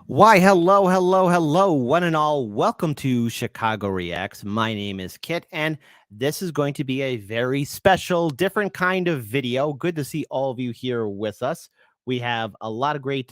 Why, hello, hello, hello, one and all. Welcome to Chicago Reacts. My name is Kit, and this is going to be a very special, different kind of video. Good to see all of you here with us. We have a lot of great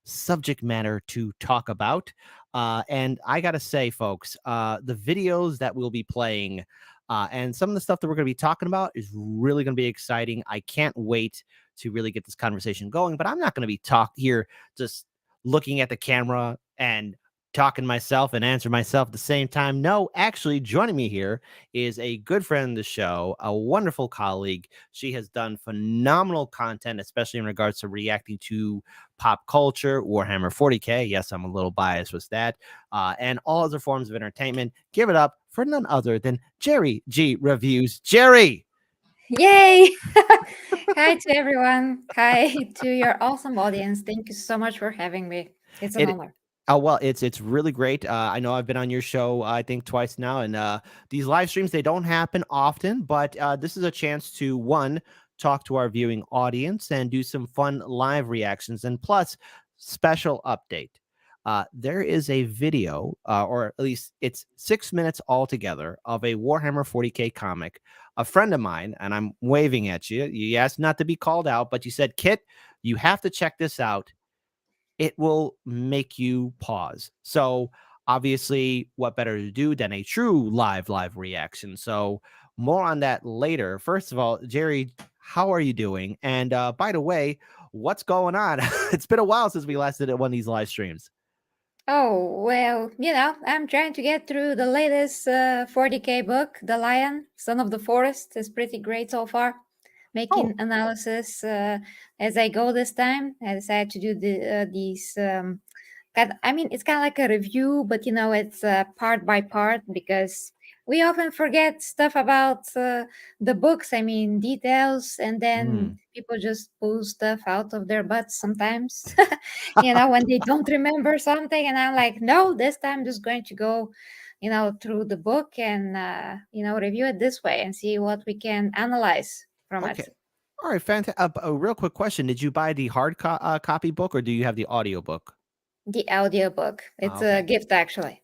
subject matter to talk about. And I got to say, folks, the videos that we'll be playing and some of the stuff that we're going to be talking about is really going to be exciting. I can't wait to really get this conversation going, but I'm not going to be here just looking at the camera and talking myself and answer myself at the same time. No, actually, joining me here is a good friend of the show, a wonderful colleague. She has done phenomenal content, especially in regards to reacting to pop culture, Warhammer 40K. Yes, I'm a little biased with that, and all other forms of entertainment. Give it up for none other than Geri G Reviews. Geri. Yay! Hi to everyone. Hi to your awesome audience. Thank you so much for having me. It's an It honor. Oh, well, it's really great. I know I've been on your show, I think twice now, and these live streams, they don't happen often, but this is a chance to one, talk to our viewing audience and do some fun live reactions, and plus special update. There is a video, or at least it's 6 minutes altogether, of a Warhammer 40K comic. A friend of mine, and I'm waving at you. You asked not to be called out, but you said, Kit, you have to check this out. It will make you pause. So obviously, what better to do than a true live reaction? So more on that later. First of all, Geri, how are you doing? And by the way, what's going on? It's been a while since we last did one of these live streams. Oh, well, I'm trying to get through the latest 40K book, The Lion, Son of the Forest. Is pretty great so far. Making Oh, analysis as I go this time. I decided to do these. It's kind of like a review, but it's part by part because we often forget stuff about the books. I mean, details, and then mm. people just pull stuff out of their butts sometimes. When they don't remember something, and I'm like, no, this time I'm just going to go, through the book and review it this way and see what we can analyze from it. Okay. All right, fantastic. A real quick question: did you buy the copy book, or do you have the audio book? The audiobook. It's a Okay. gift, actually.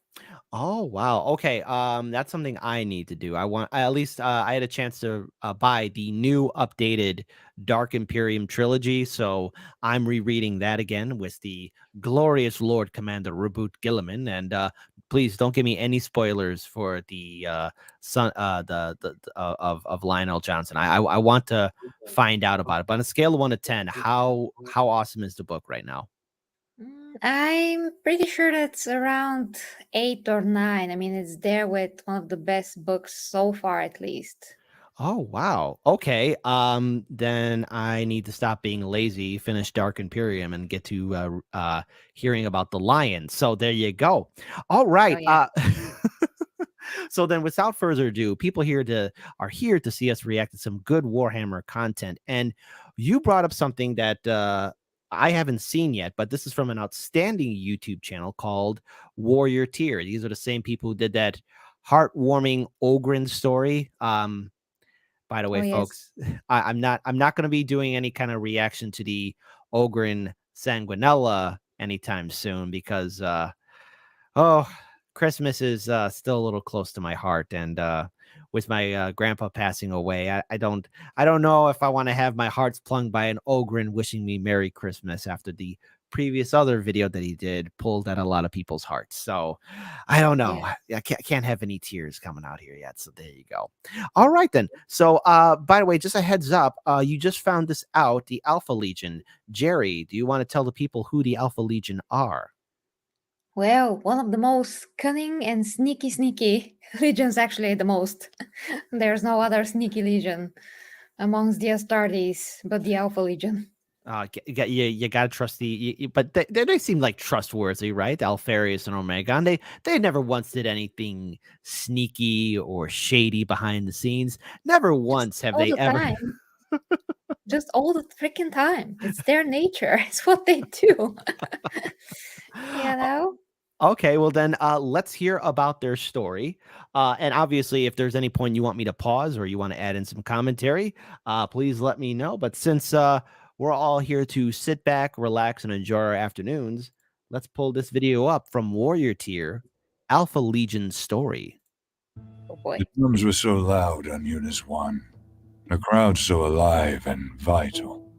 Oh, wow. Okay. That's something I need to do. At least I had a chance to buy the new updated Dark Imperium trilogy, so I'm rereading that again with the glorious Lord Commander Reboot Gilliman. And please don't give me any spoilers for the son, of Lionel Johnson. I want to find out about it. But on a scale of 1 to 10, how awesome is the book right now? I'm pretty sure that's around 8 or 9. I mean, it's there with one of the best books so far, at least. Oh, wow. Okay. Then I need to stop being lazy, finish Dark Imperium, and get to hearing about the lion. So there you go. All Oh, right. yeah. So then, without further ado, people are here to see us react to some good Warhammer content. And you brought up something that I haven't seen yet, but this is from an outstanding YouTube channel called Warrior Tier. These are the same people who did that heartwarming Ogren story. By the Oh, way, yes. folks, I'm not going to be doing any kind of reaction to the Ogren Sanguinella anytime soon because oh, Christmas is still a little close to my heart, and with my grandpa passing away, I don't know if I want to have my hearts plumbed by an Ogren wishing me Merry Christmas after the previous other video that he did pulled at a lot of people's hearts. So I don't know. Yeah. I can't have any tears coming out here yet. So there you go. All right then. So by the way, just a heads up, you just found this out, the Alpha Legion. Geri, do you want to tell the people who the Alpha Legion are? Well, one of the most cunning and sneaky legions, actually, the most. There's no other sneaky legion amongst the Astartes but the Alpha Legion. You gotta trust but they seem like trustworthy, right? Alfarius and Omegon. They never once did anything sneaky or shady behind the scenes. Never Just once have all they the ever. time. Just all the freaking time. It's their nature. It's what they do. you know? Okay, well then let's hear about their story. And obviously, if there's any point you want me to pause or you want to add in some commentary, please let me know. But since we're all here to sit back, relax, and enjoy our afternoons. Let's pull this video up from Warrior Tier, Alpha Legion Story. Oh boy. The drums were so loud on Eunice 1, the crowd so alive and vital.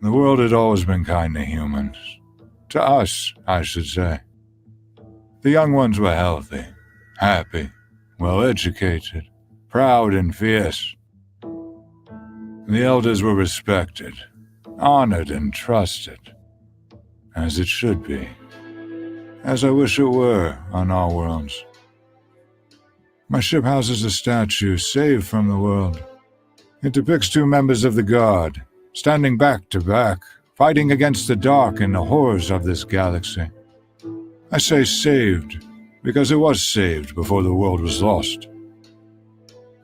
The world had always been kind to humans. To us, I should say. The young ones were healthy, happy, well-educated, proud and fierce. The elders were respected, honored and trusted, as it should be, as I wish it were on all worlds. My ship houses a statue saved from the world. It depicts two members of the Guard, standing back to back, fighting against the dark and the horrors of this galaxy. I say saved, because it was saved before the world was lost.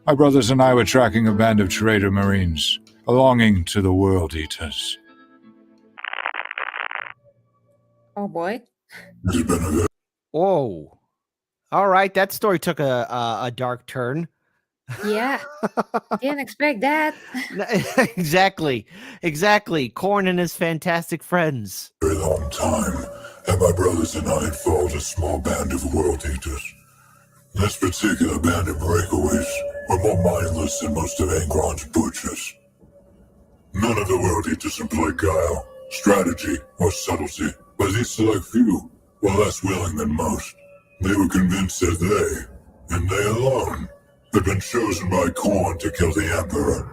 My brothers and I were tracking a band of traitor Marines, belonging to the World Eaters. Oh boy. Whoa. All right, that story took a dark turn. Yeah. Didn't expect that. Exactly. Korn and his fantastic friends. For a long time, and my brothers and I had followed a small band of world eaters. This particular band of breakaways were more mindless than most of Angron's butchers. None of the world eaters employed guile, strategy, or subtlety, but these select few were less willing than most. They were convinced that they, and they alone, had been chosen by Korn to kill the Emperor.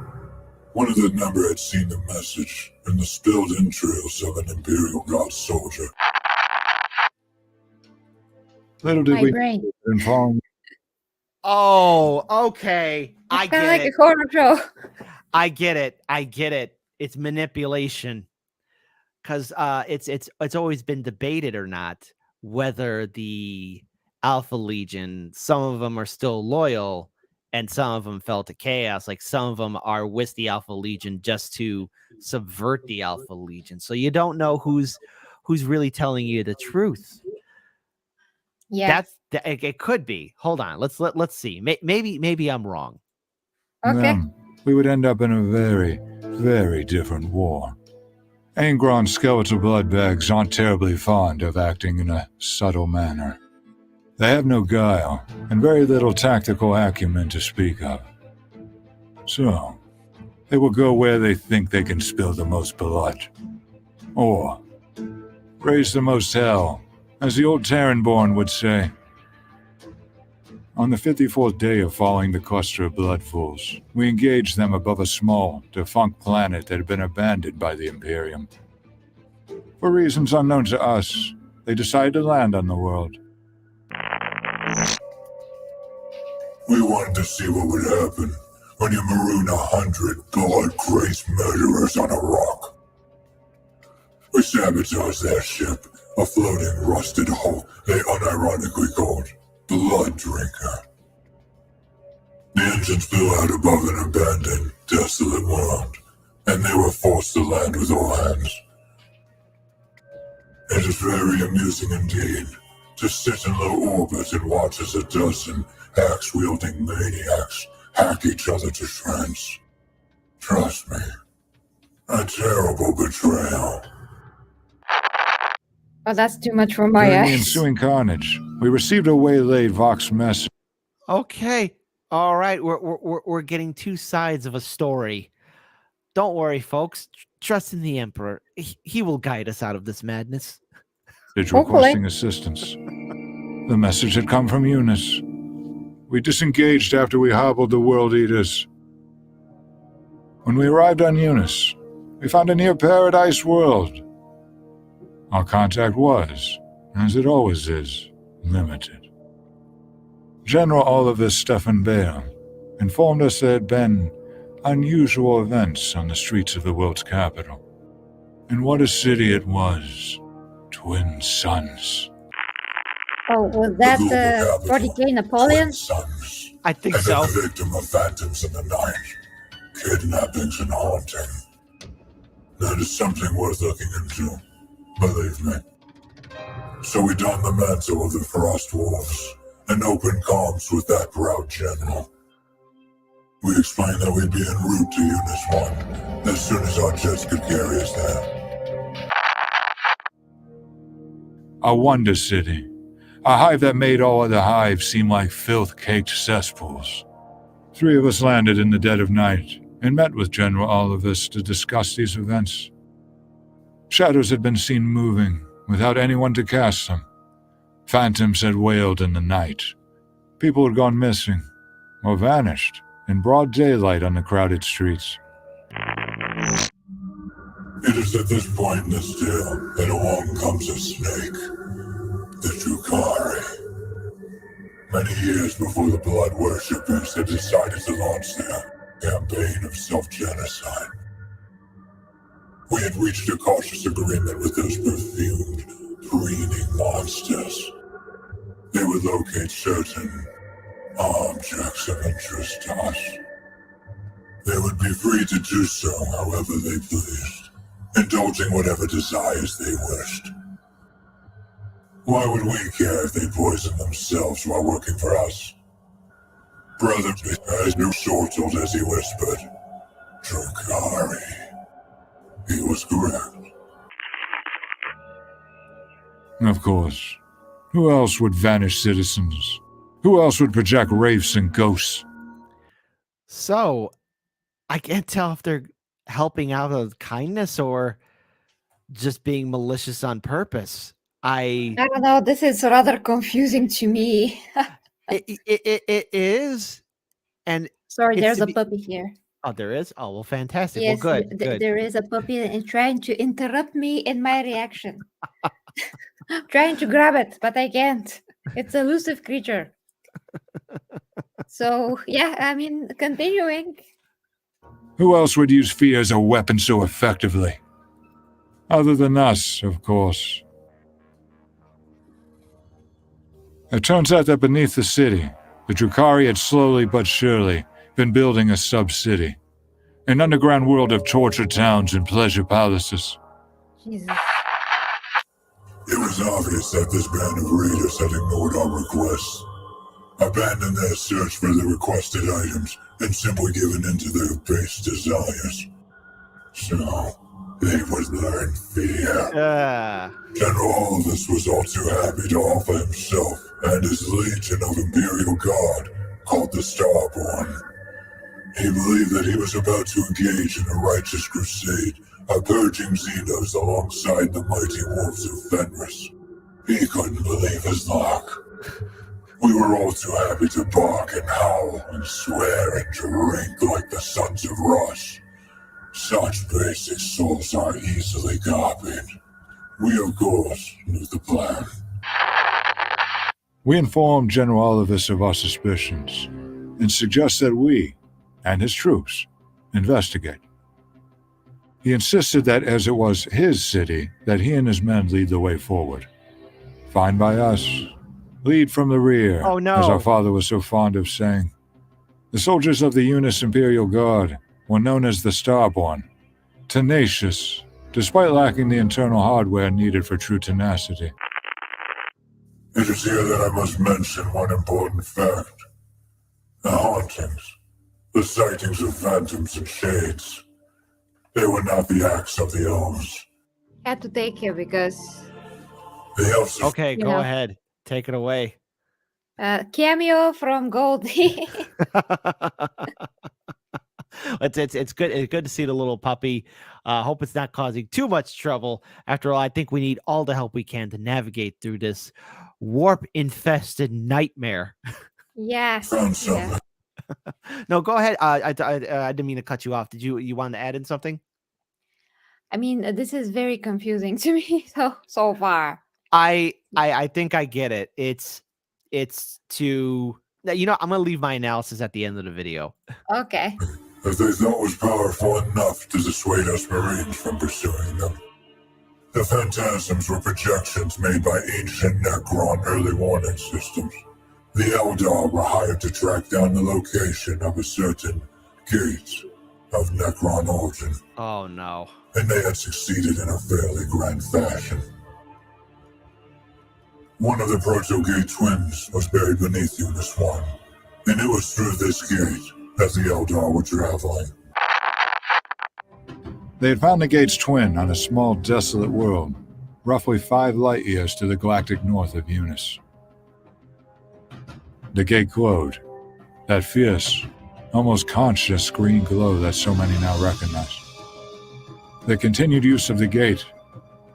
One of the number had seen the message in the spilled entrails of an Imperial God soldier. Little did My we brain. inform. Oh, okay. I It's kind of get like it. a horror show. I get it. It's manipulation. Because it's always been debated or not whether the Alpha Legion, some of them are still loyal and some of them fell to chaos. Like some of them are with the Alpha Legion just to subvert the Alpha Legion. So you don't know who's really telling you the truth. Yeah. It could be. Hold on. Let's see. Maybe I'm wrong. Okay. Them, we would end up in a very, very different war. Angron's skeletal bloodbags aren't terribly fond of acting in a subtle manner. They have no guile, and very little tactical acumen to speak of. So, they will go where they think they can spill the most blood. Or, raise the most hell, as the old Terranborn would say. On the 54th day of following the cluster of Bloodfools, we engaged them above a small, defunct planet that had been abandoned by the Imperium. For reasons unknown to us, they decided to land on the world. We wanted to see what would happen when you maroon 100 blood-crazed murderers on a rock. We sabotaged their ship, a floating, rusted hull they unironically called Blood Drinker. The engines blew out above an abandoned, desolate world, and they were forced to land with all hands. It is very amusing indeed to sit in low orbit and watch as a dozen axe-wielding maniacs hack each other to shreds. Trust me, a terrible betrayal. Oh, that's too much for my During the eyes. ensuing carnage, we received a waylaid Vox message. Okay. All right. We're getting two sides of a story. Don't worry, folks. Trust in the Emperor. He will guide us out of this madness. Requesting assistance. The message had come from Eunice. We disengaged after we hobbled the World Eaters. When we arrived on Eunice, we found a near-paradise world. Our contact was, as it always is, limited. General Oliver Stefan Bale informed us there had been unusual events on the streets of the world's capital. And what a city it was. Twin suns. Oh, was that The global 40K Napoleon? Twin suns, I think and so. a victim of phantoms in the night, kidnappings and haunting. That is something worth looking into, believe me. So we donned the mantle of the Frost Wolves and opened comms with that proud general. We explained that we'd be en route to Eunice 1 as soon as our jets could carry us there. A wonder city. A hive that made all other hives seem like filth-caked cesspools. 3 of us landed in the dead of night and met with General Olivus to discuss these events. Shadows had been seen moving without anyone to cast them. Phantoms had wailed in the night. People had gone missing or vanished in broad daylight on the crowded streets. It is at this point in this tale that along comes a snake, the Drukari. Many years before the blood worshippers had decided to launch their campaign of self-genocide, we had reached a cautious agreement with those perfumed, preening monsters. They would locate certain objects of interest to us. They would be free to do so however they pleased, indulging whatever desires they wished. Why would we care if they poisoned themselves while working for us? Brother, as new chortled as he whispered, Drukari. He was correct. Of course. Who else would vanish citizens? Who else would project wraiths and ghosts? So, I can't tell if they're helping out of kindness or just being malicious on purpose. I don't know. This is rather confusing to me. It is. And sorry, it's there's to a be- puppy here. Oh, there is? Oh, well, fantastic. Yes, Well, good. there is a puppy and trying to interrupt me in my reaction. I'm trying to grab it, but I can't. It's an elusive creature. So, yeah, I mean, continuing. Who else would use fear as a weapon so effectively? Other than us, of course. It turns out that beneath the city, the Drukari had slowly but surely been building a sub-city. An underground world of tortured towns and pleasure palaces. Jesus. It was obvious that this band of raiders had ignored our requests, abandoned their search for the requested items, and simply given in to their base desires. So, they would learn fear. General Olivus was all too happy to offer himself and his legion of Imperial Guard, called the Starborn. He believed that he was about to engage in a righteous crusade, purging Xenos alongside the mighty wolves of Fenris. He couldn't believe his luck. We were all too happy to bark and howl and swear and drink like the sons of Rush. Such basic souls are easily copied. We, of course, knew the plan. We informed General Olivus of our suspicions and suggest that we, and his troops, investigate. He insisted that as it was his city, that he and his men lead the way forward. Fine by us. Lead from the rear, Oh, no. as our father was so fond of saying. The soldiers of the Eunice Imperial Guard were known as the Starborn, tenacious, despite lacking the internal hardware needed for true tenacity. It is here that I must mention one important fact. The hauntings, the sightings of phantoms and shades, they were not the acts of the elves. Had to take you because The elves of Okay, go know. ahead. Take it away. cameo from Goldie. It's good. It's good to see the little puppy. Hope it's not causing too much trouble. After all, I think we need all the help we can to navigate through this warp-infested nightmare. Yes. found Yeah. something. No, go ahead. I didn't mean to cut you off. Did you want to add in something? I mean, this is very confusing to me so far. I think I get it. It's to I'm gonna leave my analysis at the end of the video. Okay. If they thought was powerful enough to dissuade us Marines from pursuing them. The phantasms were projections made by ancient Necron early warning systems. The Eldar were hired to track down the location of a certain gate of Necron origin, Oh no. and they had succeeded in a fairly grand fashion. One of the Proto-Gate twins was buried beneath Eunice 1, and it was through this gate as the Eldar were traveling. They had found the gate's twin on a small, desolate world, roughly 5 light years to the galactic north of Eunice. The gate glowed, that fierce, almost conscious green glow that so many now recognize. Their continued use of the gate,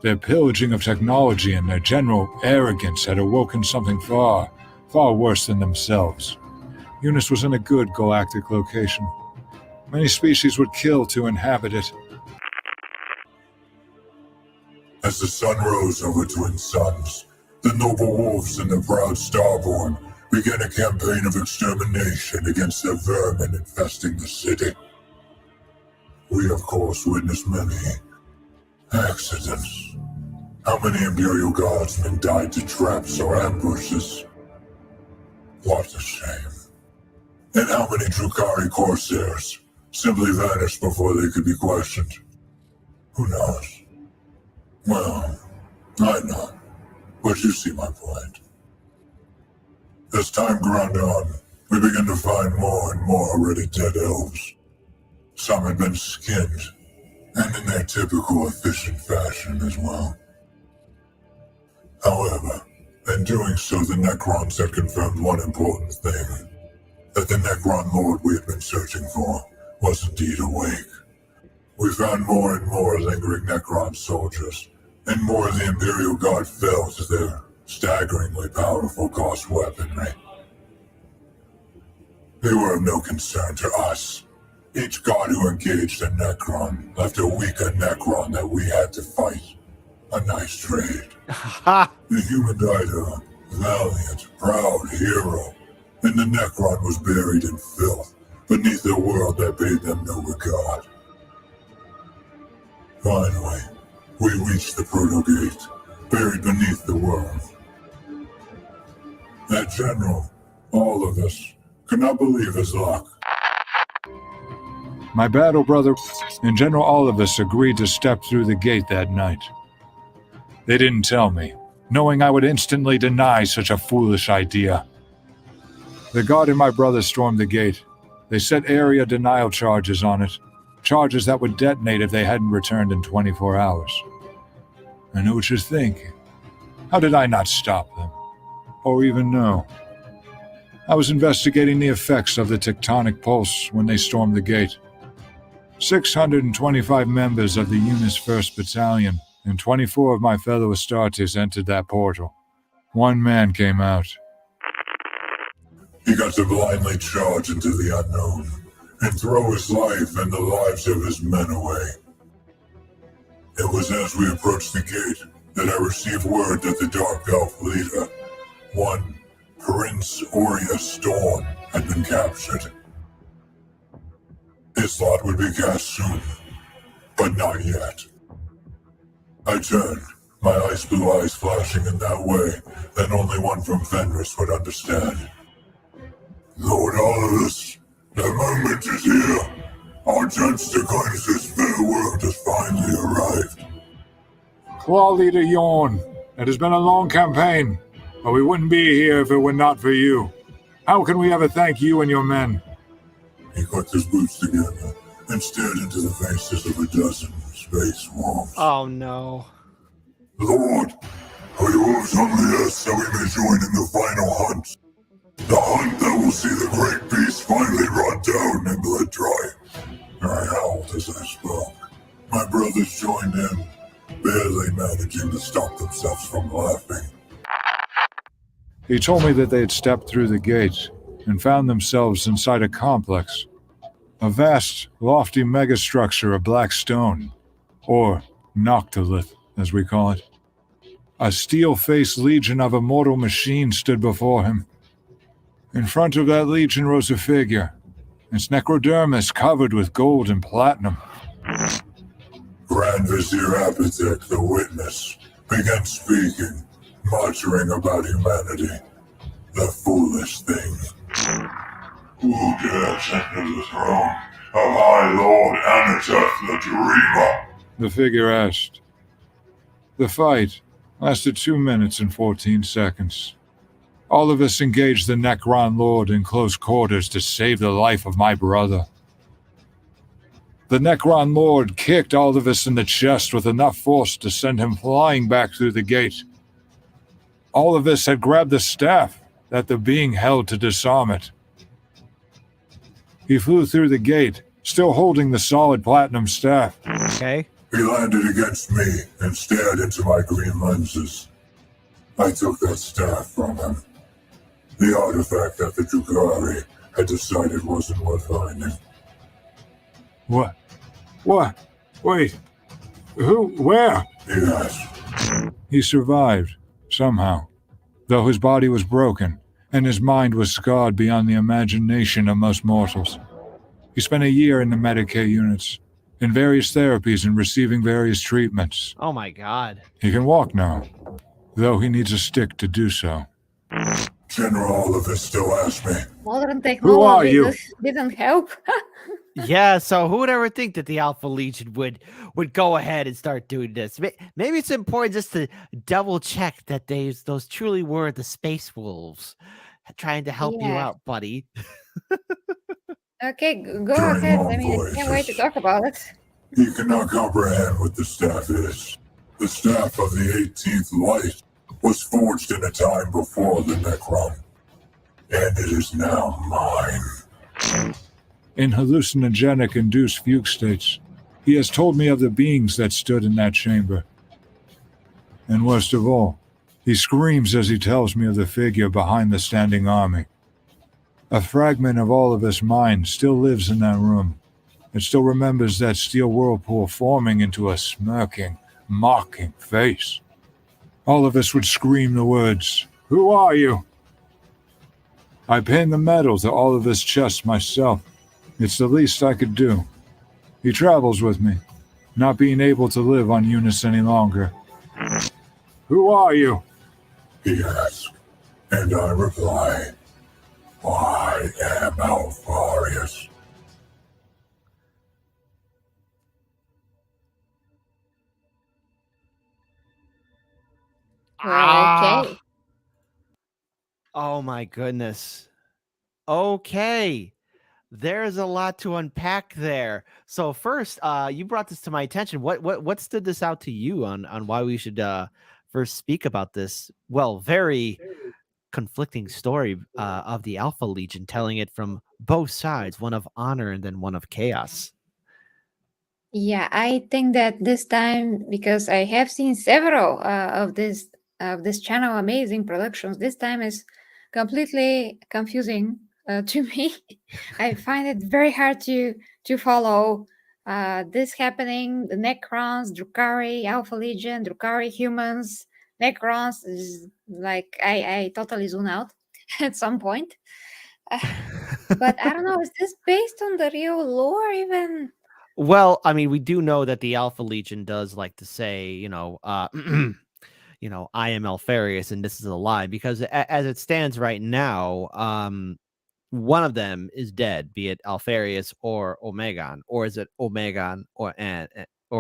their pillaging of technology, and their general arrogance had awoken something far, far worse than themselves. Eunice was in a good galactic location. Many species would kill to inhabit it. As the sun rose over twin suns, the noble wolves and the proud Starborn began a campaign of extermination against the vermin infesting the city. We, of course, witnessed many accidents. How many Imperial Guardsmen died to traps or ambushes? What a shame. And how many Drukhari Corsairs simply vanished before they could be questioned? Who knows? Well, I know, but you see my point. As time ground on, we began to find more and more already dead elves. Some had been skinned, and in their typical efficient fashion as well. However, in doing so, the Necrons had confirmed one important thing, that the Necron Lord we had been searching for was indeed awake. We found more and more lingering Necron soldiers, and more of the Imperial Guard fell to their staggeringly powerful Gauss weaponry. They were of no concern to us. Each god who engaged a Necron left a weaker Necron that we had to fight. A nice trade. The human died a valiant, proud hero, and the Necron was buried in filth beneath a world that paid them no regard. Finally, we reached the Proto-Gate, buried beneath the world. That general, all of us, could not believe his luck. My battle brother and General Olivus agreed to step through the gate that night. They didn't tell me, knowing I would instantly deny such a foolish idea. The guard and my brother stormed the gate. They set area denial charges on it, charges that would detonate if they hadn't returned in 24 hours. I know what you're thinking. How did I not stop them? Or even know? I was investigating the effects of the tectonic pulse when they stormed the gate. 625 members of the Eunice 1st Battalion and 24 of my fellow Astartes entered that portal. One man came out. He got to blindly charge into the unknown and throw his life and the lives of his men away. It was as we approached the gate that I received word that the Dark Elf leader, one Prince Aurea Storm, had been captured. His lot would be cast soon, but not yet. I turned, my ice blue eyes flashing in that way that only one from Fenris would understand. Lord Olivus, the moment is here. Our chance to cleanse this fair world has finally arrived. Claw Leader Yorn, it has been a long campaign, but we wouldn't be here if it were not for you. How can we ever thank you and your men? He clicked his boots together and stared into the faces of a dozen space wolves. Oh no. Lord, are you wolves only us so we may join in the final hunt? The hunt that will see the great beast finally run down and blood dry. I howled as I spoke. My brothers joined in, barely managing to stop themselves from laughing. He told me that they had stepped through the gate and found themselves inside a complex. A vast, lofty megastructure of black stone, or Noctilith, as we call it. A steel-faced legion of immortal machines stood before him. In front of that legion rose a figure, its necrodermis covered with gold and platinum. Grand Vizier Apathek, the witness, began speaking, muttering about humanity. The foolish thing. Who dares enter the throne of High Lord Anateth the Dreamer? The figure asked. The fight lasted 2 minutes and 14 seconds. All of us engaged the Necron Lord in close quarters to save the life of my brother. The Necron Lord kicked all of us in the chest with enough force to send him flying back through the gate. All of us had grabbed the staff that the being held to disarm it. He flew through the gate, still holding the solid platinum staff. Okay. He landed against me and stared into my green lenses. I took that staff from him. The artifact that the Drukhari had decided wasn't worth finding. What? What? Wait. Who? Where? He asked. He survived, somehow, though his body was broken, and his mind was scarred beyond the imagination of most mortals. He spent a year in the Medicaid units, in various therapies and receiving various treatments. Oh my God. He can walk now, though he needs a stick to do so. General Oliver still asks me, Modern are technology you? didn't help. Yeah, so who would ever think that the Alpha Legion would go ahead and start doing this? Maybe it's important just to double check that those truly were the space wolves trying to help you Yeah. out, buddy. Okay, go Turning ahead. on I mean, I can't wait to voices. talk about it. He cannot comprehend what the staff is. The staff of the 18th Light was forged in a time before the Necron, and it is now mine. In hallucinogenic-induced fugue states, he has told me of the beings that stood in that chamber. And worst of all, he screams as he tells me of the figure behind the standing army. A fragment of all of his mind still lives in that room. It still remembers that steel whirlpool forming into a smirking, mocking face. All of us would scream the words, "Who are you?" I pinned the medal to all of his chests myself. It's the least I could do. He travels with me, not being able to live on Eunice any longer. Who are you? He asks, and I reply, I am Alfarius. Okay. Oh my goodness. Okay. There's a lot to unpack there. So first, you brought this to my attention. What stood this out to you on why we should first speak about this? Well, very conflicting story of the Alpha Legion, telling it from both sides, one of honor and then one of chaos. Yeah, I think that this time, because I have seen several of this channel amazing productions, this time is completely confusing to me. I find it very hard to follow this happening. The Necrons, Drukhari, Alpha Legion, Drukhari humans, Necrons is like I totally zone out at some point. But I don't know, is this based on the real lore even? Well, I mean, we do know that the Alpha Legion does like to say, I am Alfarius and this is a lie, because as it stands right now, one of them is dead, be it Alfarius or Omegon, or is it Omegon or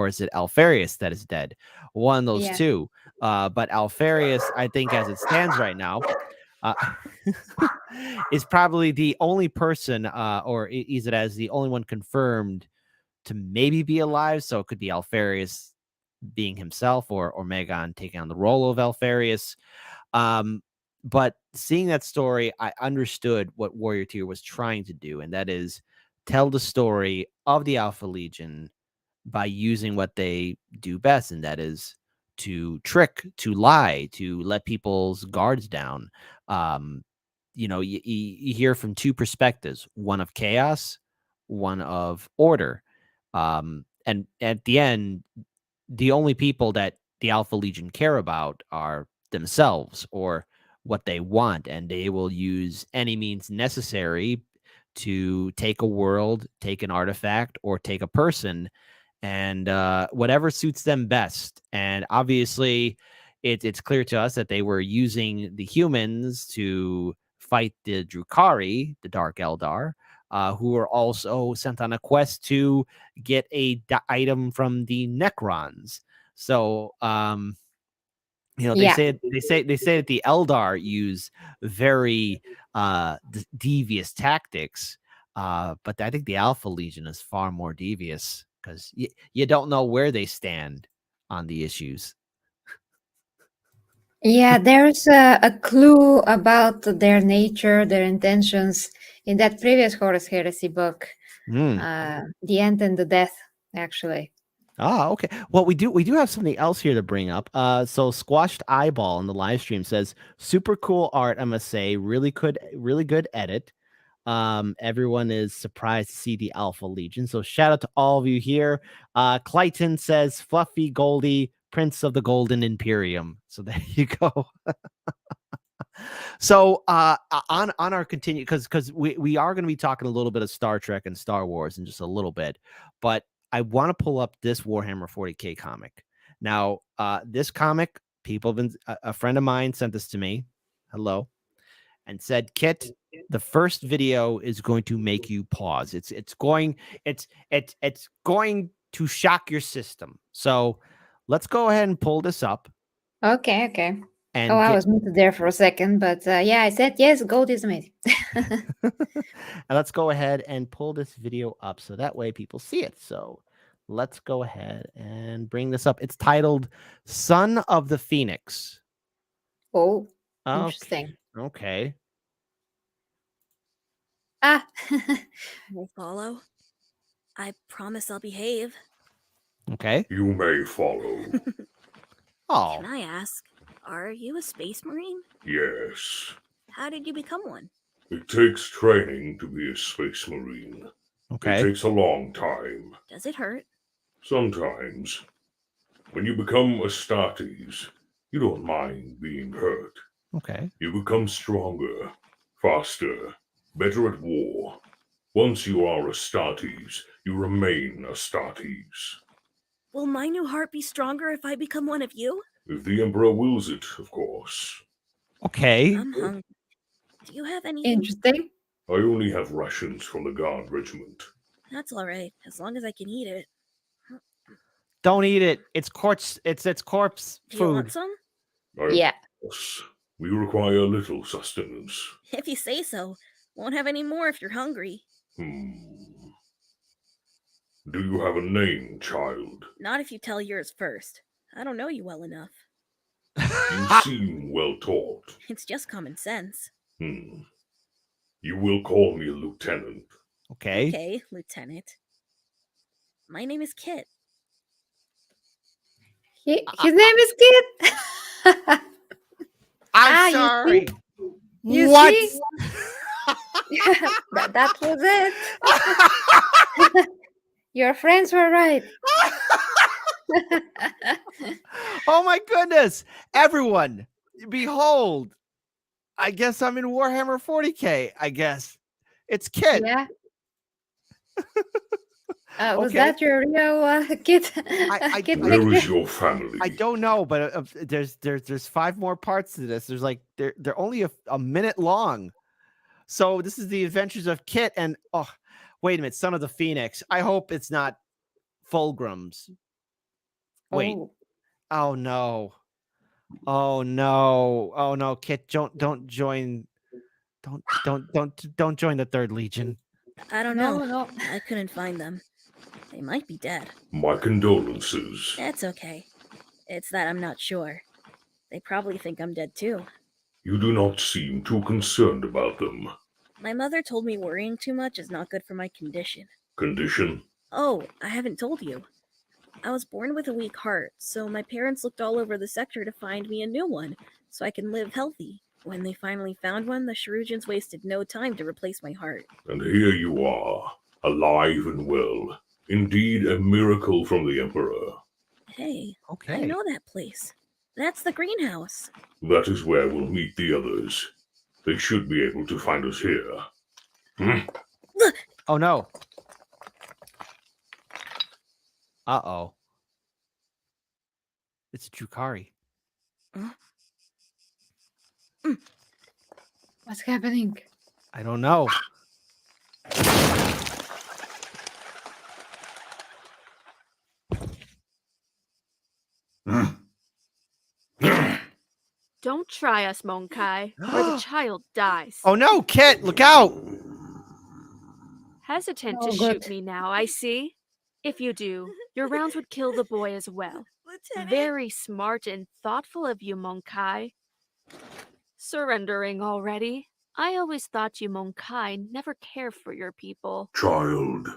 is it Alfarius that is dead? One of those Yeah. two. But Alfarius, I think, as it stands right now, is probably the only person, or is it as the only one confirmed to maybe be alive. So it could be Alfarius being himself, or Megon taking on the role of Alfarius. But seeing that story, I understood what Warrior Tier was trying to do, and that is tell the story of the Alpha Legion by using what they do best, and that is to trick, to lie, to let people's guards down. You hear from two perspectives, one of chaos, one of order. And at the end, the only people that the Alpha Legion care about are themselves or what they want, and they will use any means necessary to take a world, take an artifact, or take a person, and whatever suits them best. And obviously, it's clear to us that they were using the humans to fight the Drukhari, the Dark Eldar, who were also sent on a quest to get a item from the Necrons. So, You know, Yeah. they say that the Eldar use very devious tactics, but I think the Alpha Legion is far more devious because you don't know where they stand on the issues. Yeah, there's a clue about their nature, their intentions in that previous Horus Heresy book, Hmm. The End and the Death, actually. Ah, okay. Well, we do have something else here to bring up. So Squashed Eyeball in the live stream says, super cool art, I must say. Really good edit. Everyone is surprised to see the Alpha Legion. So shout out to all of you here. Clayton says, Fluffy Goldie, Prince of the Golden Imperium. So there you go. So on our continue, because we are going to be talking a little bit of Star Trek and Star Wars in just a little bit, but I want to pull up this Warhammer 40K comic. Now, this comic, people have been, a friend of mine sent this to me. Hello. And said, Kit, the first video is going to make you pause. It's going to shock your system. So let's go ahead and pull this up. Okay. And I was muted there for a second, but yeah, I said yes, gold is amazing. and let's go ahead and pull this video up so that way people see it. So let's go ahead and bring this up. It's titled Son of the Phoenix. Oh, interesting. Okay. Ah. We'll follow. I promise I'll behave. Okay. You may follow. Oh. Can I ask, are you a space marine? Yes. How did you become one? It takes training to be a space marine. Okay. It takes a long time. Does it hurt? Sometimes. When you become Astartes, you don't mind being hurt. Okay. You become stronger, faster, better at war. Once you are Astartes, you remain Astartes. Will my new heart be stronger if I become one of you? If the Emperor wills it, of course. Okay. I'm hungry. Do you have anything? Interesting. I only have rations from the Guard Regiment. That's all right, as long as I can eat it. Don't eat it. It's corpse. It's corpse Do you want food. some? Yeah. Yes, we require little sustenance. If you say so. Won't have any more if you're hungry. Do you have a name, child? Not if you tell yours first. I don't know you well enough. You seem well taught. It's just common sense. You will call me Lieutenant. Okay. Okay, Lieutenant. My name is Kit. His name is Kit. I'm sorry. You What? see? that was it. Your friends were right. Oh my goodness. Everyone, behold. I guess I'm in Warhammer 40K, I guess. It's Kit. Yeah. Was Okay. that your real Kit? Kit Where picture? is your family? I don't know, but there's 5 more parts to this. There's like they're only a minute long. So this is the adventures of Kit and wait a minute, Son of the Phoenix. I hope it's not Fulgrim's. Wait. Oh no. Oh no. Oh no, Kit, don't join. Don't join the Third Legion. I don't know. No. I couldn't find them. They might be dead. My condolences. That's okay. It's that I'm not sure. They probably think I'm dead too. You do not seem too concerned about them. My mother told me worrying too much is not good for my condition. Condition? Oh, I haven't told you. I was born with a weak heart, so my parents looked all over the sector to find me a new one, so I can live healthy. When they finally found one, the Cherugians wasted no time to replace my heart. And here you are, alive and well. Indeed, a miracle from the Emperor. Hey, Okay. I know that place. That's the greenhouse. That is where we'll meet the others. They should be able to find us here. Oh no. Uh-oh. It's Drukari. What's happening? I don't know. Don't try us, Monkai, or the child dies. Oh no, Kit, look out! Hesitant Oh, to good. shoot me now, I see. If you do, your rounds would kill the boy as well. Lieutenant. Very smart and thoughtful of you, Monkai. Surrendering already? I always thought you Monkai never care for your people. Child,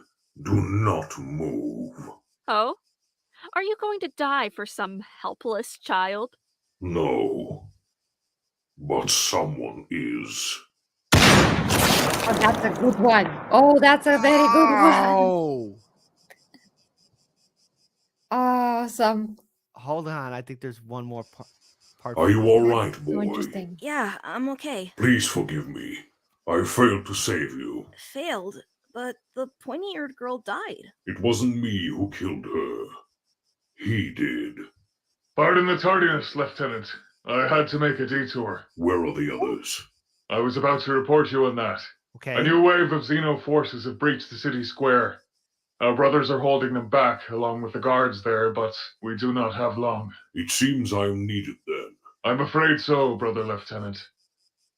do not move. Oh? Are you going to die for some helpless child? No. But someone is. Oh, that's a good one. Oh, that's a very good one. Oh, Awesome. hold on. I think there's one more part. Are you alright, So boy? interesting. Yeah, I'm okay. Please forgive me. I failed to save you. Failed, but the pointy-eared girl died. It wasn't me who killed her. He did. Pardon the tardiness, Lieutenant. I had to make a detour. Where are the others? I was about to report you on that. Okay. A new wave of Xeno forces have breached the city square. Our brothers are holding them back, along with the guards there, but we do not have long. It seems I am needed then. I'm afraid so, Brother Lieutenant.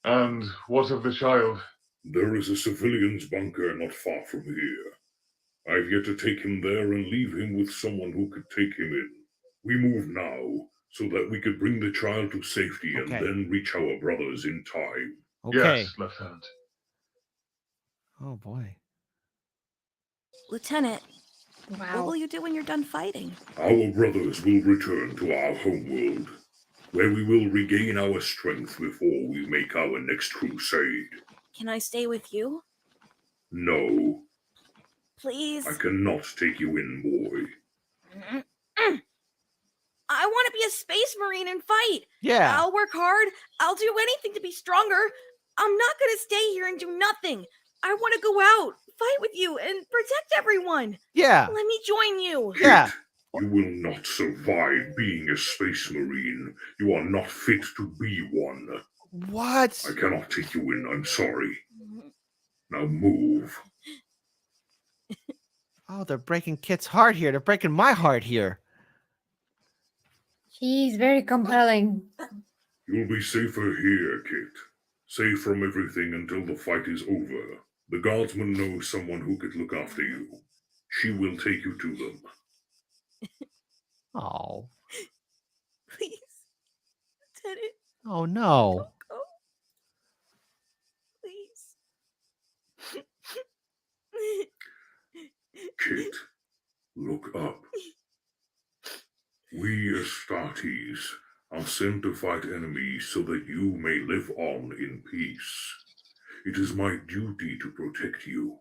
And what of the child? There is a civilian's bunker not far from here. I've yet to take him there and leave him with someone who could take him in. We move now, so that we could bring the child to safety Okay. and then reach our brothers in time. Okay. Yes, Lieutenant. Oh boy. Lieutenant, what Wow. will you do when you're done fighting? Our brothers will return to our homeworld, where we will regain our strength before we make our next crusade. Can I stay with you? No, Please? I cannot take you in, boy. I want to be a space marine and fight. Yeah. I'll work hard. I'll do anything to be stronger. I'm not going to stay here and do nothing. I want to go out, fight with you, and protect everyone. Yeah. Let me join you. Yeah. You will not survive being a space marine. You are not fit to be one. What? I cannot take you in, I'm sorry. Now move. Oh, they're breaking Kit's heart here. They're breaking my heart here. She's very compelling. You'll be safer here, Kit. Safe from everything until the fight is over. The guardsman knows someone who could look after you. She will take you to them. Oh. Please. Lieutenant, Oh no. go. Please. Kit, look up. We Astartes are sent to fight enemies so that you may live on in peace. It is my duty to protect you.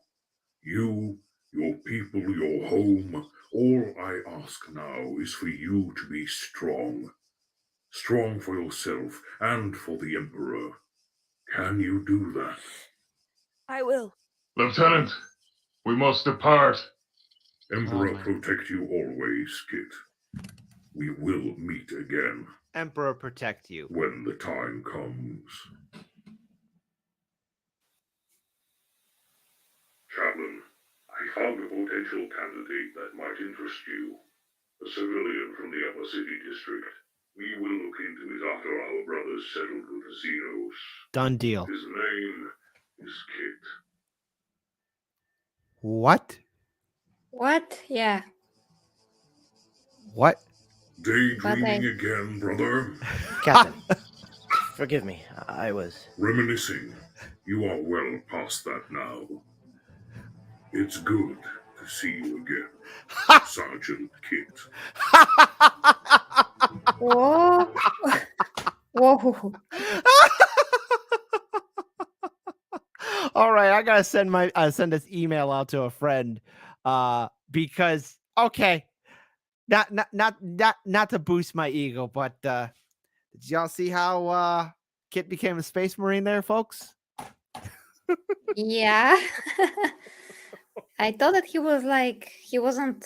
You, your people, your home. All I ask now is for you to be strong. Strong for yourself and for the Emperor. Can you do that? I will. Lieutenant, we must depart. Emperor Oh my- protect you always, Kit. We will meet again Emperor protect you. when the time comes. Chaplain, I found a potential candidate that might interest you. A civilian from the Upper City District. We will look into it after our brothers settled with the Xenos. Done deal. His name is Kit. What? What? Yeah. What? Daydreaming again, brother? Captain, forgive me. I was. Reminiscing. You are well past that now. It's good to see you again, Sergeant Kit. Whoa. Whoa. All right, I gotta send this email out to a friend, because okay, not to boost my ego, but did y'all see how Kit became a space marine there, folks? Yeah. I thought that he was like, he wasn't,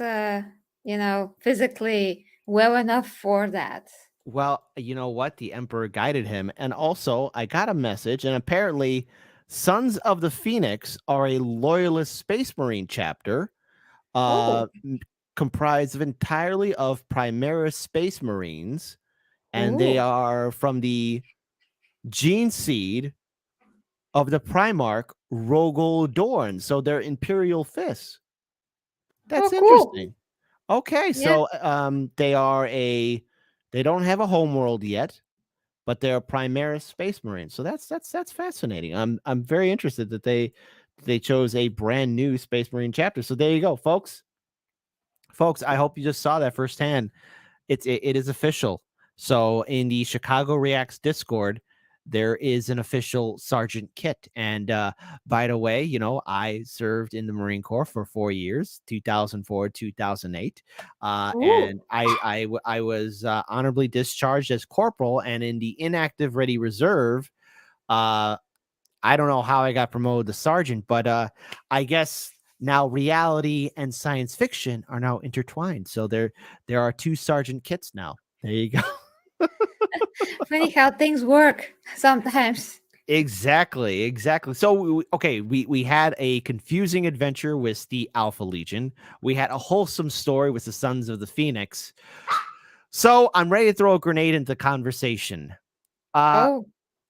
physically well enough for that. Well, you know what? The Emperor guided him, and also I got a message, and apparently, Sons of the Phoenix are a loyalist space marine chapter, comprised of entirely of Primaris space marines, and they Ooh. are from the gene seed of the Primarch Rogel Dorn. So they're Imperial fists. Oh, That's cool. interesting. Okay, Yeah. so they don't have a homeworld yet, but they're Primaris Space Marines. So that's fascinating. I'm very interested that they chose a brand new Space Marine chapter. So there you go, folks. Folks, I hope you just saw that firsthand. It is official. So in the Chicago Reacts Discord, there is an official Sergeant kit. And by the way, I served in the Marine Corps for 4 years, 2004, 2008. And Ooh. I was honorably discharged as corporal, and in the inactive ready reserve, I don't know how I got promoted to sergeant, but I guess now reality and science fiction are now intertwined. So there are 2 sergeant kits now. There you go. Funny how things work sometimes. Exactly. So we had a confusing adventure with the Alpha Legion. We had a wholesome story with the Sons of the Phoenix. So I'm ready to throw a grenade into the conversation. Oh,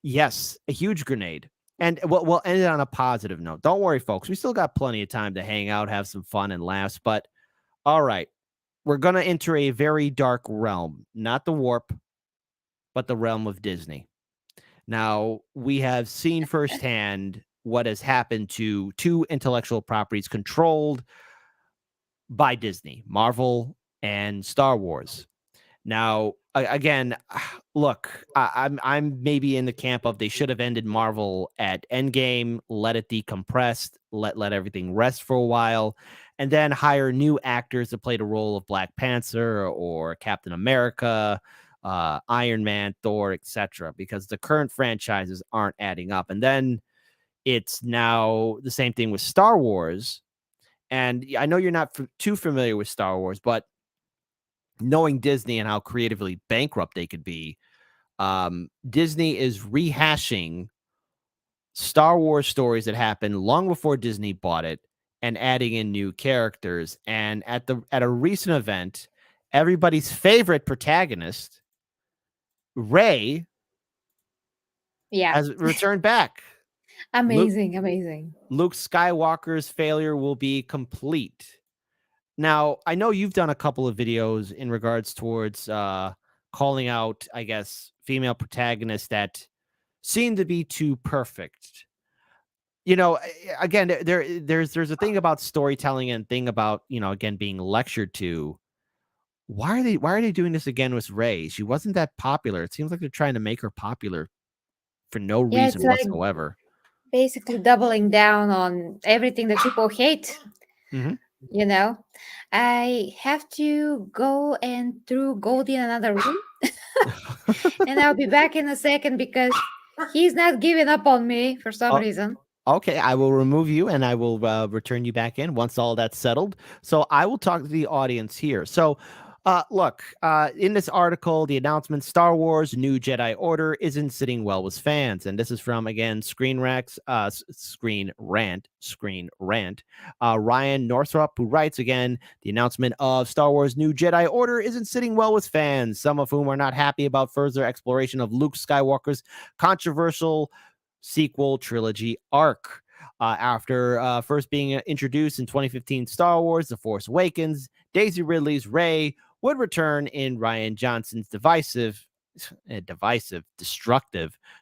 Yes, a huge grenade. And we'll end it on a positive note. Don't worry, folks. We still got plenty of time to hang out, have some fun and laughs. But all right, we're going to enter a very dark realm, not the warp, but the realm of Disney. Now, we have seen firsthand what has happened to 2 intellectual properties controlled by Disney, Marvel and Star Wars. Now, again, look, I'm maybe in the camp of they should have ended Marvel at Endgame, let it decompress, let everything rest for a while, and then hire new actors to play the role of Black Panther or Captain America, Iron Man, Thor, etc. Because the current franchises aren't adding up. And then it's now the same thing with Star Wars. And I know you're not too familiar with Star Wars, but knowing Disney and how creatively bankrupt they could be, Disney is rehashing Star Wars stories that happened long before Disney bought it and adding in new characters. And at a recent event, everybody's favorite protagonist, Rey, yeah. has returned back. Amazing, amazing. Luke Skywalker's failure will be complete. Now, I know you've done a couple of videos in regards towards calling out, I guess, female protagonists that seem to be too perfect. Again, there's a thing about storytelling and thing about, again, being lectured to. Why are they doing this again with Rey? She wasn't that popular. It seems like they're trying to make her popular for no Yeah, reason it's like whatsoever. basically doubling down on everything that people hate. Mhm. I have to go and throw Goldie in another room, and I'll be back in a second because he's not giving up on me for some Oh, reason. Okay, I will remove you and I will return you back in once all that's settled. So I will talk to the audience here. So, look, in this article, the announcement Star Wars New Jedi Order isn't sitting well with fans. And this is from, again, Screen Rant. Ryan Northrop, who writes, again, the announcement of Star Wars New Jedi Order isn't sitting well with fans, some of whom are not happy about further exploration of Luke Skywalker's controversial sequel trilogy arc. After first being introduced in 2015 Star Wars The Force Awakens, Daisy Ridley's Rey would return in Rian Johnson's destructive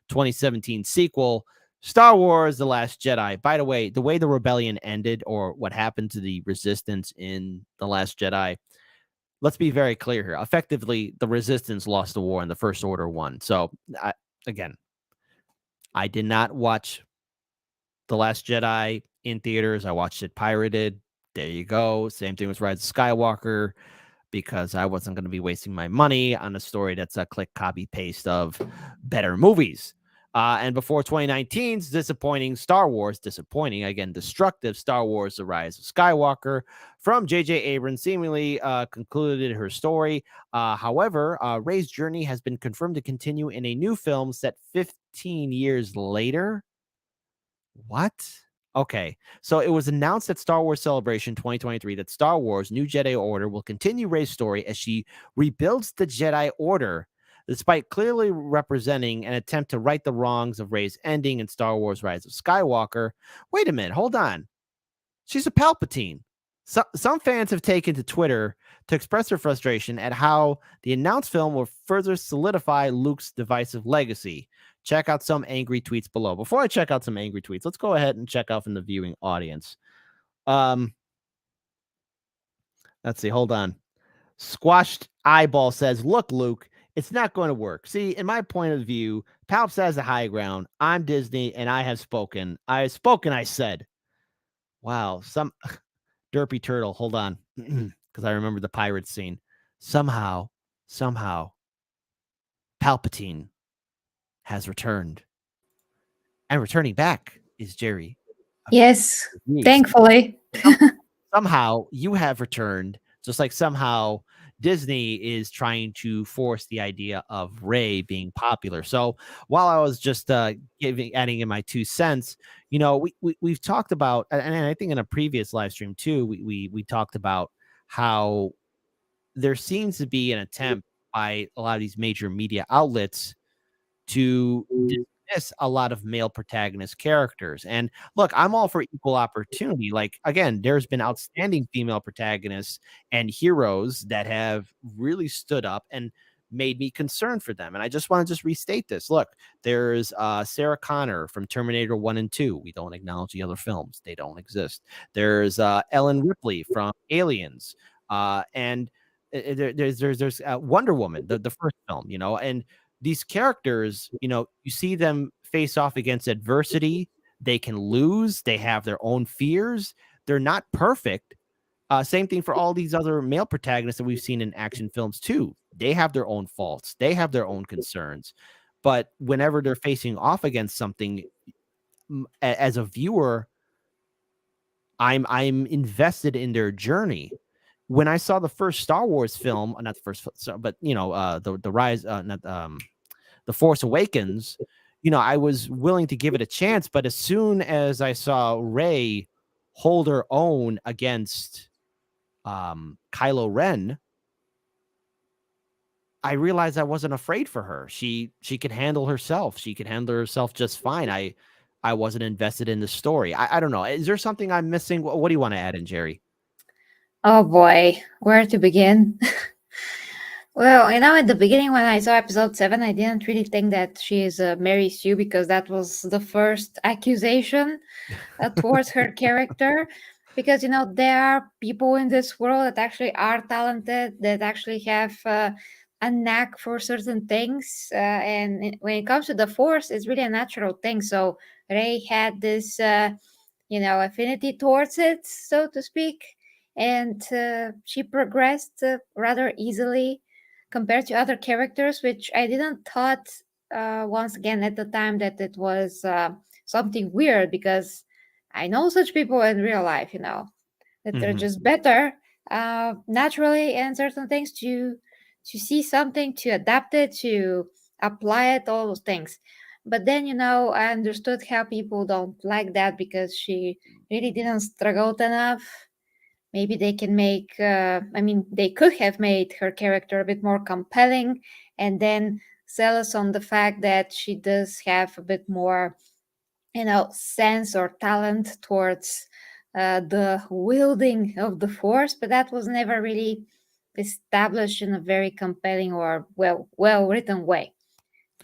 2017 sequel, Star Wars The Last Jedi. By the way the rebellion ended, or what happened to the resistance in The Last Jedi, let's be very clear here. Effectively, the resistance lost the war and the First Order won. So, again, I did not watch The Last Jedi in theaters. I watched it pirated. There you go. Same thing with Rise of Skywalker, because I wasn't going to be wasting my money on a story that's a click, copy, paste of better movies. And before 2019's destructive Star Wars The Rise of Skywalker from J.J. Abrams seemingly concluded her story. However, Rey's journey has been confirmed to continue in a new film set 15 years later. What? Okay, so it was announced at Star Wars Celebration 2023 that Star Wars New Jedi Order will continue Rey's story as she rebuilds the Jedi Order despite clearly representing an attempt to right the wrongs of Rey's ending in Star Wars Rise of Skywalker. Wait a minute, hold on. She's a Palpatine. Some fans have taken to Twitter to express their frustration at how the announced film will further solidify Luke's divisive legacy. Check out some angry tweets below. Before I check out some angry tweets, let's go ahead and check out from the viewing audience. Let's see. Hold on. Squashed Eyeball says, "Look, Luke, it's not going to work. See, in my point of view, Palps has the high ground. I'm Disney, and I have spoken. I have spoken, I said." Wow. Some derpy turtle. Hold on. Because I remember the pirate scene. Somehow, Palpatine has returned. And returning back is Geri. Yes, thankfully. Somehow you have returned, just like somehow Disney is trying to force the idea of Rey being popular. So while I was just adding in my 2 cents, we've talked about, and I think in a previous live stream too, we talked about how there seems to be an attempt by a lot of these major media outlets to dismiss a lot of male protagonist characters. And look, I'm all for equal opportunity. Like, again, there's been outstanding female protagonists and heroes that have really stood up and made me concerned for them. And I just want to just restate this. Look, there's Sarah Connor from Terminator 1 and 2. We don't acknowledge the other films. They don't exist. There's Ellen Ripley from Aliens. And there's Wonder Woman, the first film, and these characters, you see them face off against adversity. They can lose. They have their own fears. They're not perfect. Same thing for all these other male protagonists that we've seen in action films too. They have their own faults. They have their own concerns. But whenever they're facing off against something, as a viewer, I'm invested in their journey. When I saw the first Star Wars film, not the first, but the rise, the Force Awakens, I was willing to give it a chance. But as soon as I saw Rey hold her own against Kylo Ren, I realized I wasn't afraid for her. She could handle herself. She could handle herself just fine. I wasn't invested in the story. I don't know. Is there something I'm missing? What do you want to add in, Geri? Oh boy, where to begin? Well, at the beginning when I saw episode 7, I didn't really think that she is Mary Sue, because that was the first accusation towards her character. Because, there are people in this world that actually are talented, that actually have a knack for certain things. And when it comes to the Force, it's really a natural thing. So Rey had this, affinity towards it, so to speak. And she progressed rather easily compared to other characters, which I didn't thought once again at the time that it was something weird, because I know such people in real life, that they're just better naturally in certain things, to see something, to adapt it, to apply it, all those things. But then, I understood how people don't like that, because she really didn't struggle enough. Maybe they can make, they could have made her character a bit more compelling, and then sell us on the fact that she does have a bit more, sense or talent towards the wielding of the Force. But that was never really established in a very compelling or well written way.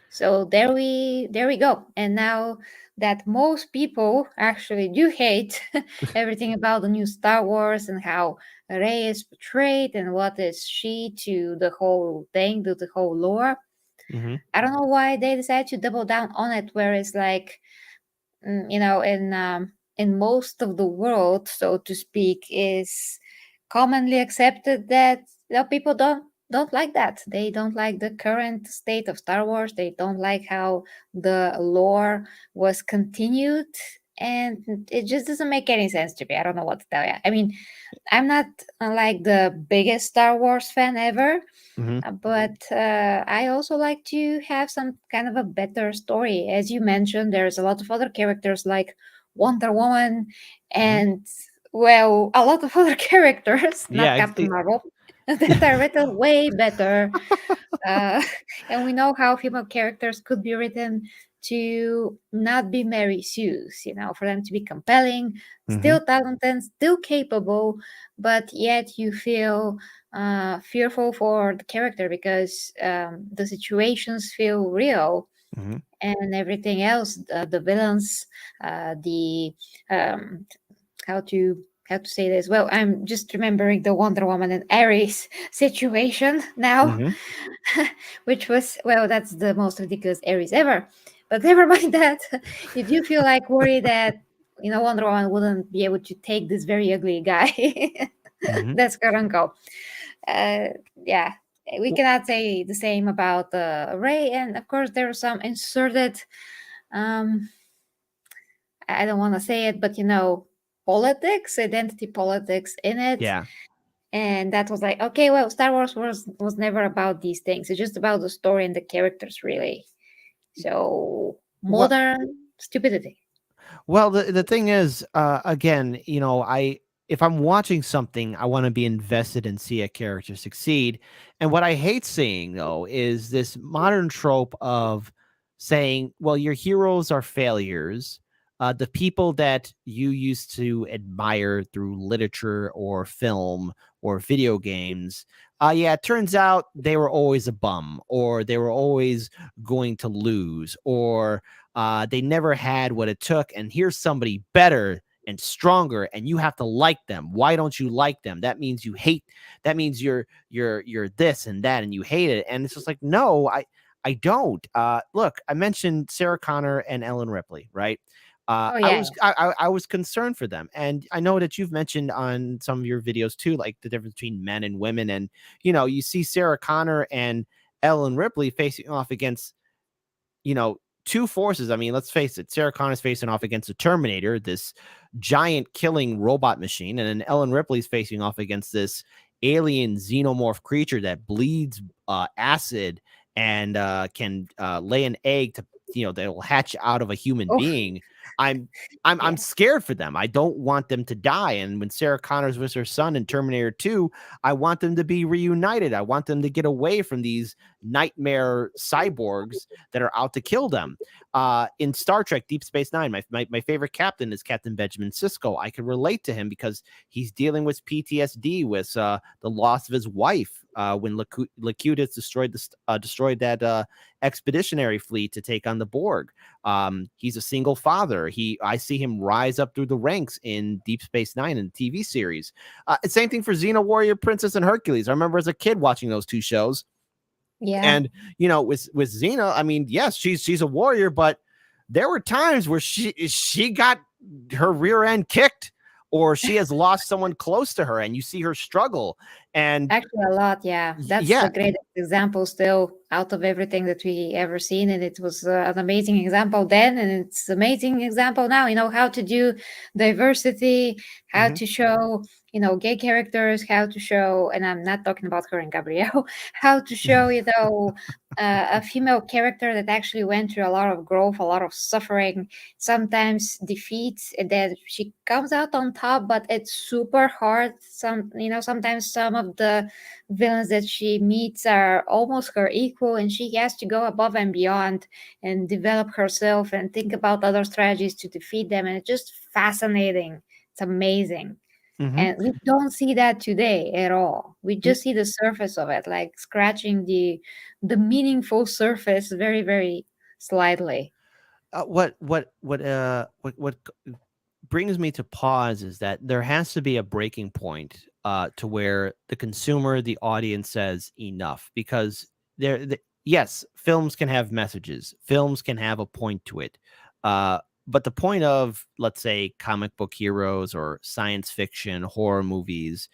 So there we go. And now that most people actually do hate everything about the new Star Wars and how Rey is portrayed and what is she to the whole thing, to the whole lore. I don't know why they decided to double down on it, whereas like in most of the world, so to speak, is commonly accepted that people don't like that. They don't like the current state of Star Wars. They don't like how the lore was continued. And it just doesn't make any sense to me. I don't know what to tell you. I mean, I'm not like the biggest Star Wars fan ever, but I also like to have some kind of a better story. As you mentioned, there's a lot of other characters like Wonder Woman and, well, a lot of other characters, not Captain Marvel. that are written way better. Uh, and we know how female characters could be written to not be Mary Sue's, for them to be compelling, still talented, still capable, but yet you feel fearful for the character because the situations feel real. And everything else, the villains, the how to say this. Well, I'm just remembering the Wonder Woman and Ares situation now, which was, well, that's the most ridiculous Ares ever. But never mind that. Did you feel like worried that Wonder Woman wouldn't be able to take this very ugly guy? That's Karanko. Yeah, we cannot say the same about Ray, and of course there are some inserted. I don't want to say it, but politics, identity politics in it. Yeah. And that was like, okay, well, Star Wars was never about these things. It's just about the story and the characters, really. So modern stupidity. Well, the thing is, again, if I'm watching something, I want to be invested and see a character succeed. And what I hate seeing, though, is this modern trope of saying, well, your heroes are failures. The people that you used to admire through literature or film or video games, it turns out they were always a bum, or they were always going to lose, or they never had what it took. And here's somebody better and stronger, and you have to like them. Why don't you like them? That means you hate. That means you're this and that, and you hate it. And it's just like, no, I don't. Look, I mentioned Sarah Connor and Ellen Ripley, right? I was concerned for them, and I know that you've mentioned on some of your videos too, like the difference between men and women, and you see Sarah Connor and Ellen Ripley facing off against two forces. I mean, let's face it, Sarah Connor's facing off against a Terminator, this giant killing robot machine, and then Ellen Ripley's facing off against this alien xenomorph creature that bleeds acid and can lay an egg to that'll hatch out of a human being. I'm scared for them. I don't want them to die. And when Sarah Connor's with her son in Terminator 2, I want them to be reunited. I want them to get away from these nightmare cyborgs that are out to kill them. In Star Trek Deep Space Nine, my favorite captain is Captain Benjamin Sisko. I can relate to him because he's dealing with PTSD with the loss of his wife when Locutus destroyed that expeditionary fleet to take on the Borg. He's a single father. I see him rise up through the ranks in Deep Space Nine in the TV series. Same thing for Xena Warrior Princess and Hercules. I remember as a kid watching those two shows. Yeah. And with Xena, I mean, yes, she's a warrior, but there were times where she got her rear end kicked, or she has lost someone close to her, and you see her struggle. And actually a lot, yeah. That's the greatest example still out of everything that we ever seen, and it was an amazing example then, and it's amazing example now. How to do diversity, how to show gay characters, how to show, and I'm not talking about her and Gabrielle, how to show a female character that actually went through a lot of growth, a lot of suffering, sometimes defeats, and then she comes out on top. But it's super hard. Sometimes some of the villains that she meets are almost her equal, and she has to go above and beyond and develop herself and think about other strategies to defeat them. And it's just fascinating. It's amazing. And we don't see that today at all. We just see the surface of it, like scratching the meaningful surface very, very slightly. What brings me to pause is that there has to be a breaking point to where the consumer, the audience says enough, because yes, films can have messages, films can have a point to it. But the point of, let's say, comic book heroes or science fiction, horror movies,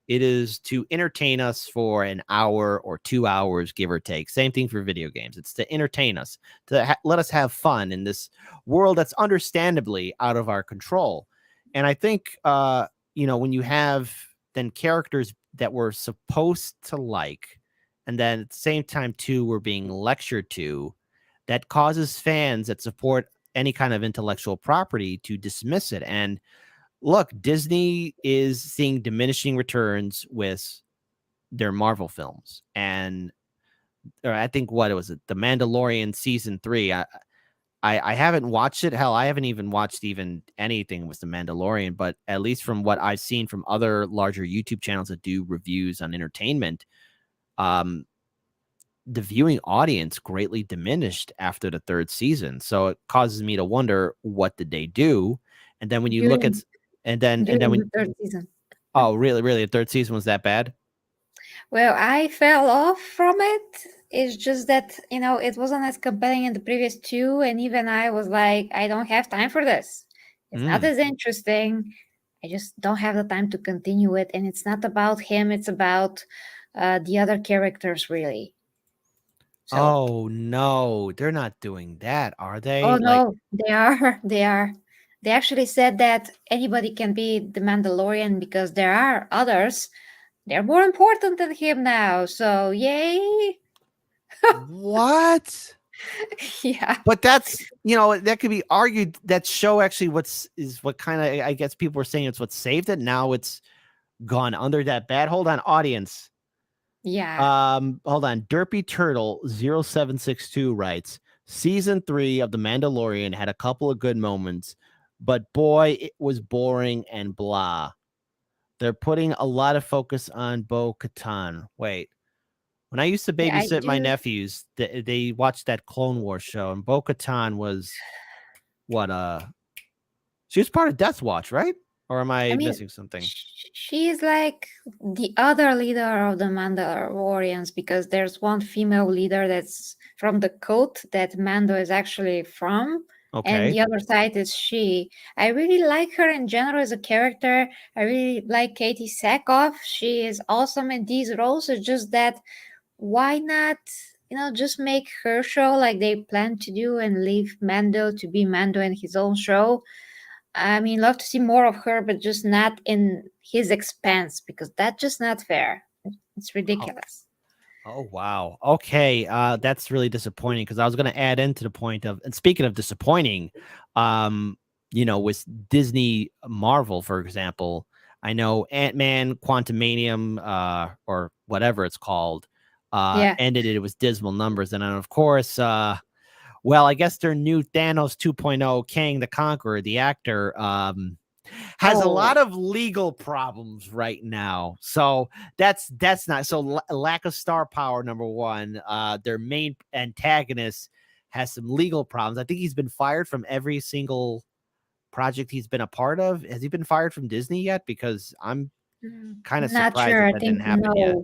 it is to entertain us for an hour or 2 hours, give or take. Same thing for video games. It's to entertain us, to let us have fun in this world that's understandably out of our control. And I think, when you have then characters that we're supposed to like, and then at the same time, too, we're being lectured to, that causes fans that support any kind of intellectual property to dismiss it. And look, Disney is seeing diminishing returns with their Marvel films. And or I think what was it, The Mandalorian season 3. I haven't watched it. Hell, I haven't even watched anything with The Mandalorian, but at least from what I've seen from other larger YouTube channels that do reviews on entertainment, the viewing audience greatly diminished after the 3rd season. So it causes me to wonder, what did they do? And then when you look at during the 3rd season. Oh, really? The 3rd season was that bad? Well, I fell off from it. It's just that, it wasn't as compelling in the previous 2, and even I was like, I don't have time for this. It's not as interesting. I just don't have the time to continue it, and it's not about him. It's about the other characters, really. So, Oh no, they're not doing that, are they? oh no, they are. They are. They actually said that anybody can be the Mandalorian because there are others. They're more important than him now. So yay! What? Yeah. But that's, that could be argued. That show actually what kind of, I guess people were saying it's what saved it. Now it's gone under that bad. Hold on, audience. Yeah. Hold on. Derpy Turtle 0762 writes, season 3 of The Mandalorian had a couple of good moments, but boy, it was boring and blah. They're putting a lot of focus on Bo-Katan. Wait. When I used to babysit my nephews, they watched that Clone Wars show, and Bo-Katan was she was part of Death Watch, right? Or am I missing something? She is like the other leader of the Mandalorians, because there's one female leader that's from the cult that Mando is actually from. Okay. And the other side is she. I really like her in general as a character. I really like Katie Sackhoff. She is awesome in these roles. It's just that, why not, just make her show like they plan to do and leave Mando to be Mando in his own show? I mean, love to see more of her, but just not in his expense, because that's just not fair. It's ridiculous. Oh wow. Okay. That's really disappointing, because I was going to add into the point of, and speaking of disappointing, with Disney Marvel, for example, I know Ant-Man Quantumanium, or whatever it's called, ended it with dismal numbers. And then, of course, well, I guess their new Thanos 2.0, Kang the Conqueror, the actor, has a lot of legal problems right now. So that's not so. Lack of star power, number one. Their main antagonist has some legal problems. I think he's been fired from every single project he's been a part of. Has he been fired from Disney yet? Because I'm kind of not surprised sure. that didn't happen yet.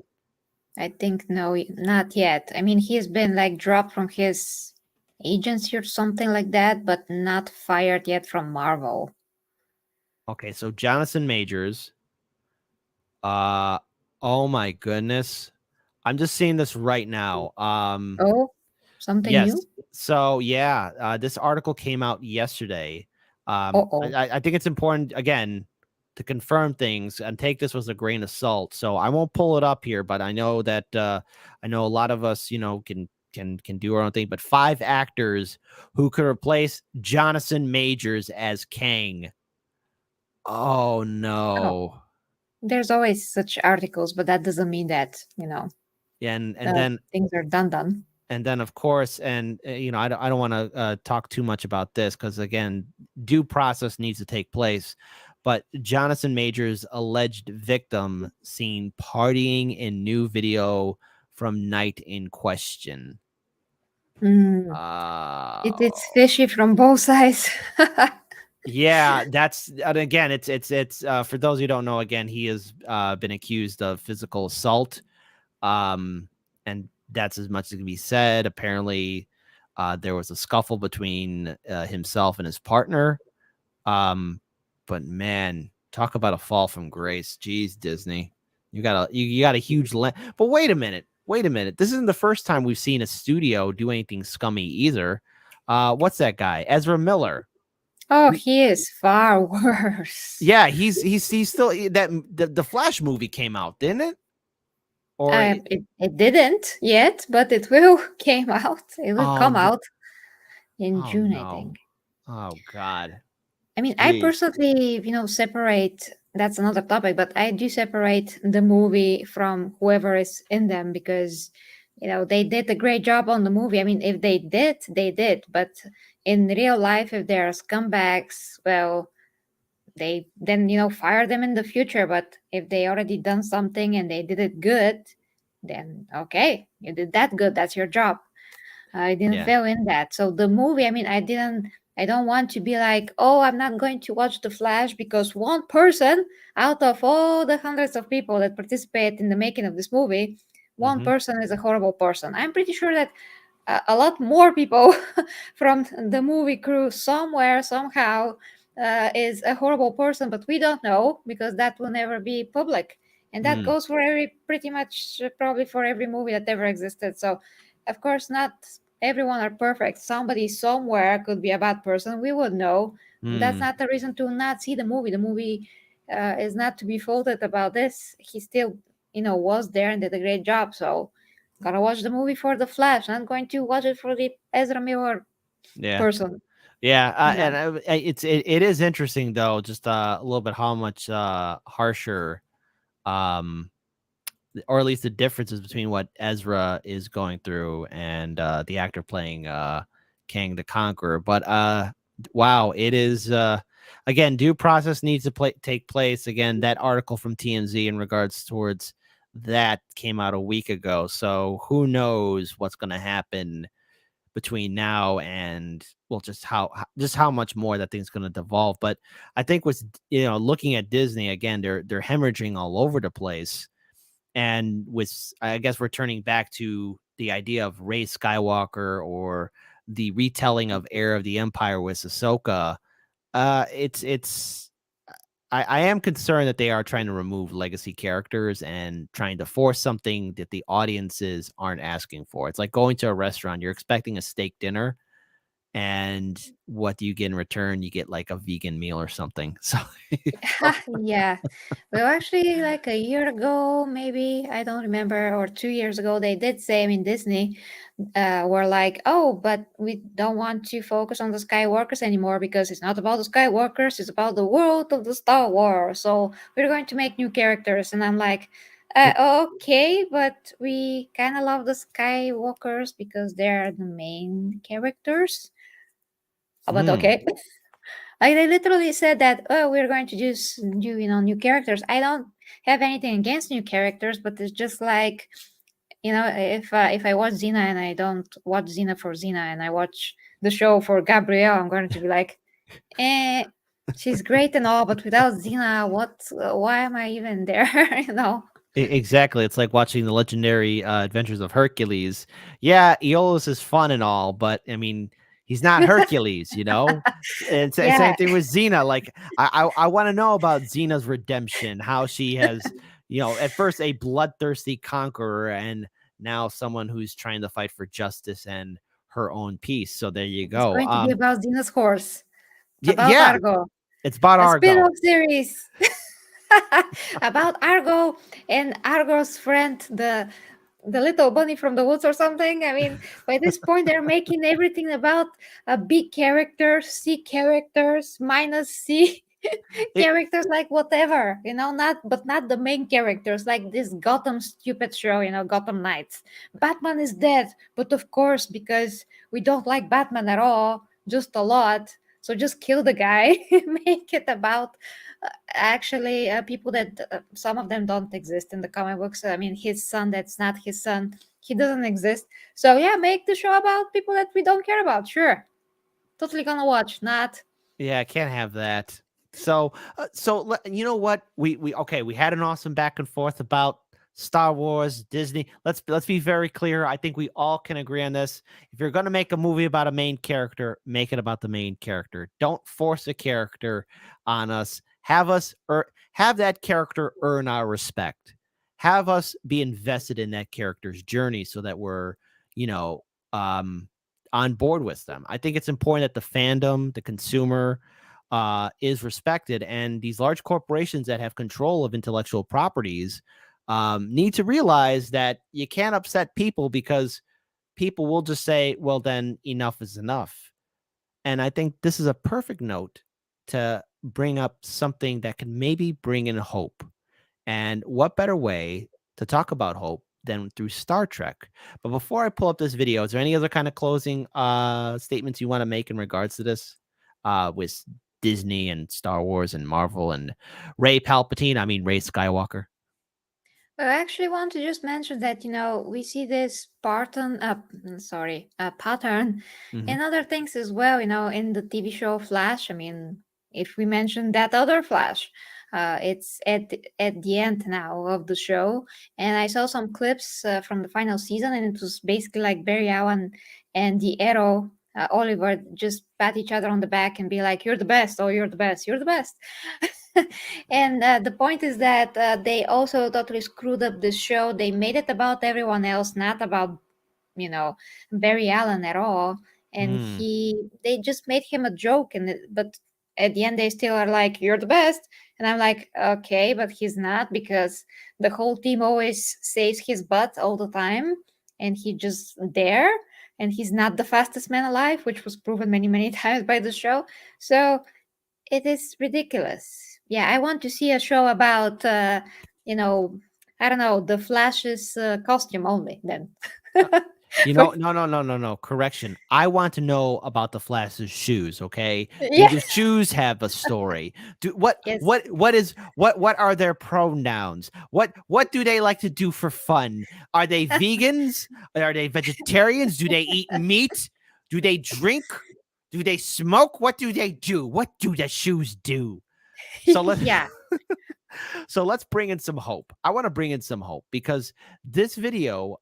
I think no, not yet. I mean, he's been like dropped from his agency or something like that, but not fired yet from Marvel. Okay, so Jonathan Majors. Oh my goodness. I'm just seeing this right now. Something yes. new? So yeah, this article came out yesterday. I think it's important, again, to confirm things and take this with a grain of salt. So I won't pull it up here, but I know that I know a lot of us, can do our own thing. But 5 actors who could replace Jonathan Majors as Kang. Oh no. There's always such articles, but that doesn't mean that, Yeah, and then things are done. And then, of course, and I don't want to talk too much about this, because again, due process needs to take place. But Jonathan Majors' alleged victim seen partying in new video from night in question. It's fishy from both sides. Yeah, and again, it's for those who don't know, again, he has been accused of physical assault, and that's as much as can be said. Apparently, there was a scuffle between himself and his partner. But man, talk about a fall from grace. Jeez, Disney, you got a huge But wait a minute. This isn't the first time we've seen a studio do anything scummy either. What's that guy? Ezra Miller. Oh, he is far worse. Yeah, he's still the Flash movie came out, didn't it? Or it didn't yet, but it will came out. It will come out in June, I think. Oh God. I mean, I personally, separate that's another topic, but I do separate the movie from whoever is in them, because they did a great job on the movie. I mean, if they did, they did. But in real life, if they're scumbags, well, they then fire them in the future. But if they already done something and they did it good, then okay, you did that good. That's your job. I didn't Yeah. fail in that. So the movie, I mean, I don't want to be like, oh, I'm not going to watch The Flash because one person out of all the hundreds of people that participate in the making of this movie, one Hmm. person is a horrible person. I'm pretty sure that a lot more people from the movie crew somewhere, somehow, is a horrible person, but we don't know because that will never be public. And that Mm. goes for pretty much probably for every movie that ever existed. So, of course, not everyone are perfect. Somebody somewhere could be a bad person. We would know. That's Mm. not the reason to not see the movie. The movie is not to be faulted about this. He still, was there and did a great job. So, gotta watch the movie for the Flash. Not going to watch it for the Ezra Miller Yeah. person. Yeah, No. and it is interesting though, just a little bit how much harsher, um, or at least the differences between what Ezra is going through and the actor playing Kang the Conqueror. But wow, it is again, due process needs to take place. Again, that article from TMZ in regards towards that came out a week ago, so who knows what's going to happen between now and, well, just how much more that thing's going to devolve. But I think what's, looking at Disney again, they're hemorrhaging all over the place, and with, I guess, returning back to the idea of Rey Skywalker or the retelling of Heir of the Empire with Ahsoka. It's I am concerned that they are trying to remove legacy characters and trying to force something that the audiences aren't asking for. It's like going to a restaurant. You're expecting a steak dinner, and what do you get in return? You get like a vegan meal or something. So Yeah. Well, actually, like a year ago, maybe, I don't remember, or 2 years ago, they did say, I mean, Disney were like, oh, but we don't want to focus on the Skywalkers anymore because it's not about the Skywalkers, it's about the world of the Star Wars. So we're going to make new characters. And I'm like, okay, but we kind of love the Skywalkers because they're the main characters. But Hmm. okay. Like they literally said that, oh, we're going to just do, new characters. I don't have anything against new characters, but it's just like, if I watch Xena and I don't watch Xena for Xena and I watch the show for Gabrielle, I'm going to be like, eh, she's great and all, but without Xena, why am I even there? you know? Exactly. It's like watching the legendary adventures of Hercules. Yeah, Aeolus is fun and all, but I mean, he's not Hercules, you know? And same Yeah. thing with Xena. Like, I want to know about Xena's redemption, how she has, at first a bloodthirsty conqueror and now someone who's trying to fight for justice and her own peace. So there you It's go. going to be about Xena's horse, about Yeah, Argo, it's about a Argo. spin-off series. about Argo and Argo's friend, the little bunny from the woods or something. I mean, by this point, they're making everything about big characters, C characters, minus C It, characters, like whatever, not the main characters, like this Gotham stupid show, Gotham Knights. Batman is dead, but of course, because we don't like Batman at all, just a lot. So just kill the guy, make it about actually people that some of them don't exist in the comic books. I mean, his son, that's not his son, he doesn't exist. So yeah, make the show about people that we don't care about. Sure, totally gonna watch. Not Yeah, I can't have that. So, you know what? We okay. We had an awesome back and forth about Star Wars, Disney. Let's be very clear. I think we all can agree on this. If you're going to make a movie about a main character, make it about the main character. Don't force a character on us. Have that character earn our respect. Have us be invested in that character's journey so that we're, you know, um on board with them. I think it's important that the fandom, the consumer, is respected, and these large corporations that have control of intellectual properties need to realize that you can't upset people because people will just say, "Well, then enough is enough." And I think this is a perfect note to bring up something that can maybe bring in hope. And what better way to talk about hope than through Star Trek? But before I pull up this video, is there any other kind of closing statements you want to make in regards to this with Disney and Star Wars and Marvel and Ray Palpatine? I mean, Ray Skywalker. I actually want to just mention that we see this pattern, pattern Mhm. in other things as well. In the TV show Flash. I mean, if we mention that other Flash, it's at the end now of the show, and I saw some clips from the final season, and it was basically like Barry Allen and the Arrow. Oliver just pat each other on the back and be like, "You're the best! Oh, you're the best! You're the best!" And the point is that they also totally screwed up the show. They made it about everyone else, not about Barry Allen at all. And they just made him a joke. But at the end, they still are like, "You're the best," and I'm like, "Okay, but he's not, because the whole team always saves his butt all the time, and he just there." And he's not the fastest man alive, which was proven many, many times by the show. So it is ridiculous. Yeah, I want to see a show about, I don't know, the Flash's costume only then. No. Correction. I want to know about the Flash's shoes. Okay. Do Yeah. the shoes have a story? Yes. What are their pronouns? What do they like to do for fun? Are they vegans? Are they vegetarians? Do they eat meat? Do they drink? Do they smoke? What do they do? What do the shoes do? So let's Yeah. so let's bring in some hope. I want to bring in some hope because this video,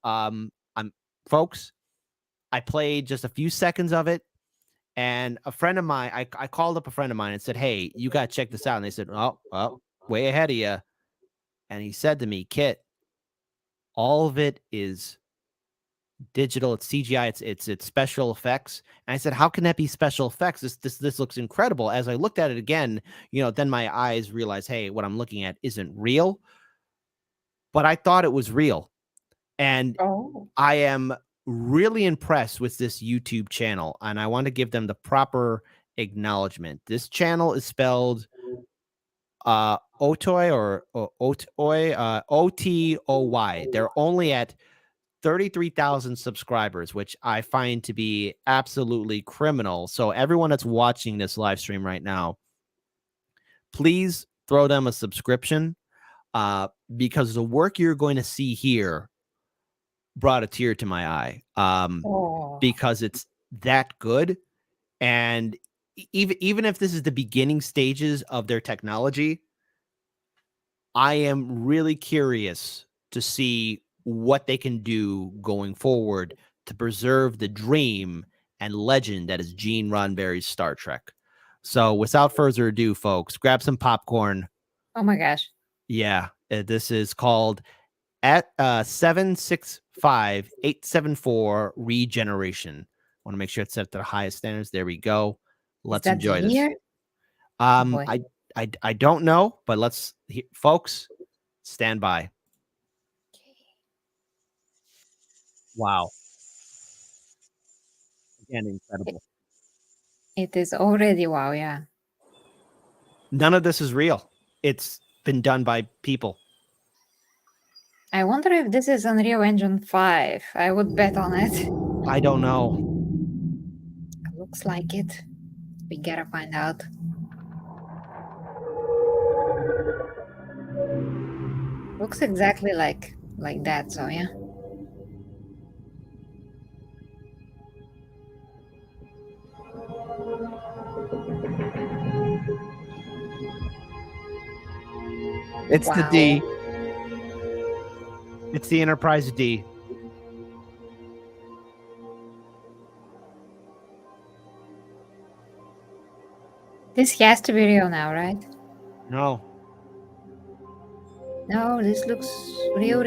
folks, I played just a few seconds of it, and a friend of mine, I called up a friend of mine and said, "Hey, you got to check this out." And they said, "Oh, way ahead of you." And he said to me, "Kit, all of it is digital. It's CGI. It's special effects." And I said, "How can that be special effects? This looks incredible." As I looked at it again, then my eyes realized, hey, what I'm looking at isn't real. But I thought it was real. And I am really impressed with this YouTube channel, and I want to give them the proper acknowledgement. This channel is spelled Otoy or Otoy, Otoy. They're only at 33,000 subscribers, which I find to be absolutely criminal. So everyone that's watching this live stream right now, please throw them a subscription because the work you're going to see here brought a tear to my eye because it's that good. And even if this is the beginning stages of their technology, I am really curious to see what they can do going forward to preserve the dream and legend that is Gene Roddenberry's Star Trek. So without further ado, folks, grab some popcorn. Oh my gosh. Yeah, this is called at 765-874 Regeneration. Want to make sure it's set to the highest standards. There we go. Let's enjoy this. I don't know, but let's, folks, stand by. Wow. Again, incredible. It is already wow, yeah. None of this is real. It's been done by people. I wonder if this is Unreal Engine 5. I would bet on it. I don't know. Looks like it. We gotta find out. Looks exactly like that, so yeah. It's the D. It's the Enterprise D. This has to be real now, right? No. No, this looks real.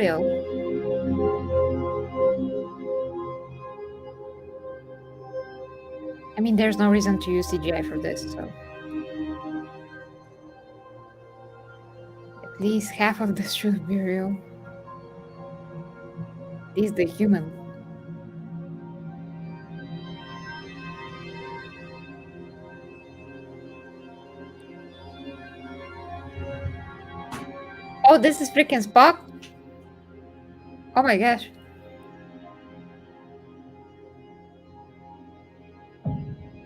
I mean, there's no reason to use CGI for this, so. At least half of this should be real. At least the human. Oh, this is freaking Spock. Oh my gosh.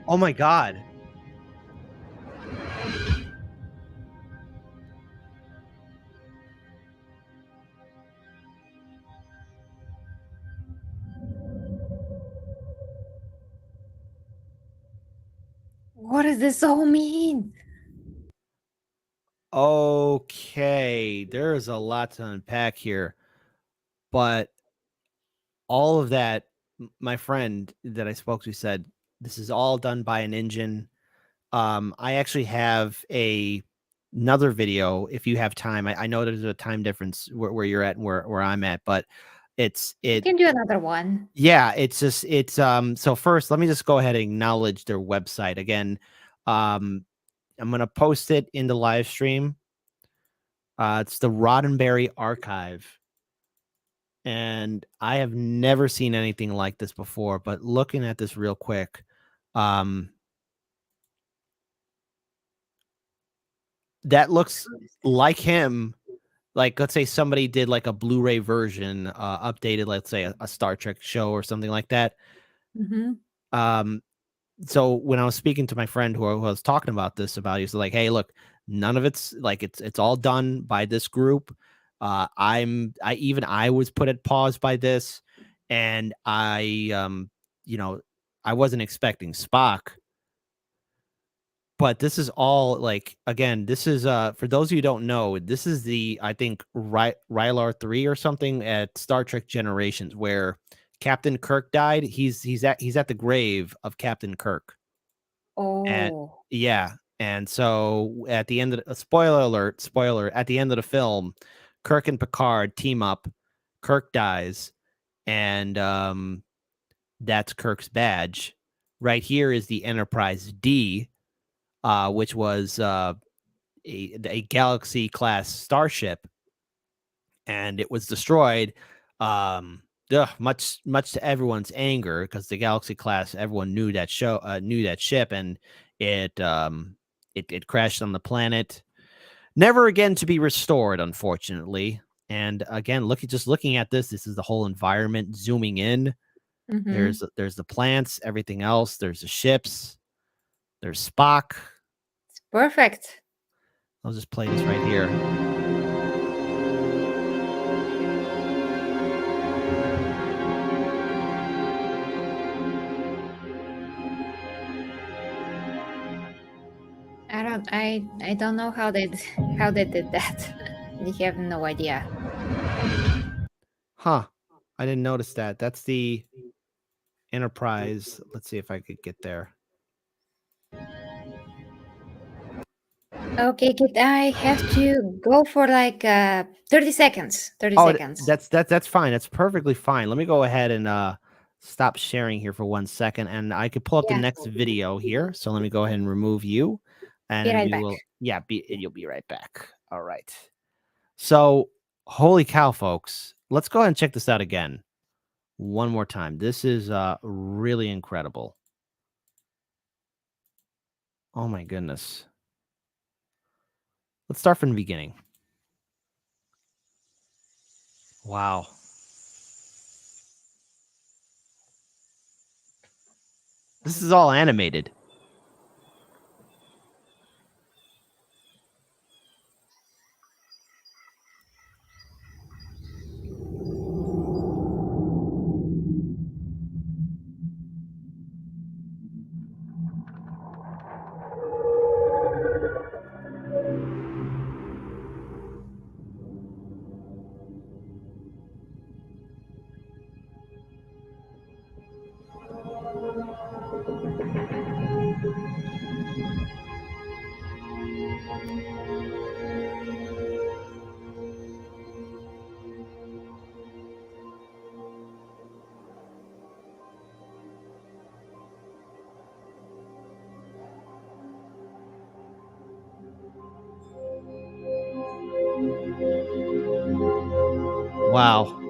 Oh my god. What does this all mean? Okay, there's a lot to unpack here, but all of that, my friend that I spoke to said this is all done by an engine. I actually have another video if you have time. I know there's a time difference where you're at and where I'm at, but You can do another one. yeah, so first let me just go ahead and acknowledge their website again. I'm gonna post it in the live stream. It's the Roddenberry Archive. And I have never seen anything like this before, but looking at this real quick, that looks like him. Like, let's say somebody did like a Blu-ray version, updated, let's say a Star Trek show or something like that. Mm-hmm. So when I was speaking to my friend who I was talking about this, he was like, "Hey, look, none of it's like it's all done by this group. I was put at pause by this, and you know, I wasn't expecting Spock, but this is all like again, this is for those of you who don't know, this is the I think Rylar 3 or something at Star Trek Generations where Captain Kirk died. He's at the grave of Captain Kirk. And Oh. yeah, and so at the end of spoiler, at the end of the film, Kirk and Picard team up. Kirk dies, and that's Kirk's badge. Right here is the Enterprise D, which was a Galaxy class starship, and it was destroyed. Much to everyone's anger because the Galaxy class, everyone knew that ship, and it crashed on the planet, never again to be restored, unfortunately. And again, looking at this is the whole environment zooming in. Mm-hmm. There's the plants, everything else. There's the ships. There's Spock. It's perfect. I'll just play this right here. I don't know how they did that. I have no idea. Huh. I didn't notice that. That's the Enterprise. Let's see if I could get there. Okay, kid, I have to go for like 30 seconds. 30 seconds. That's fine. That's perfectly fine. Let me go ahead and stop sharing here for 1 second, and I could pull up the next video here. So let me go ahead and remove you, and Be right we back. will. Yeah, you'll be right back. All right. So, holy cow, folks! Let's go ahead and check this out again, one more time. This is really incredible. Oh my goodness. Let's start from the beginning. Wow. This is all animated. Wow.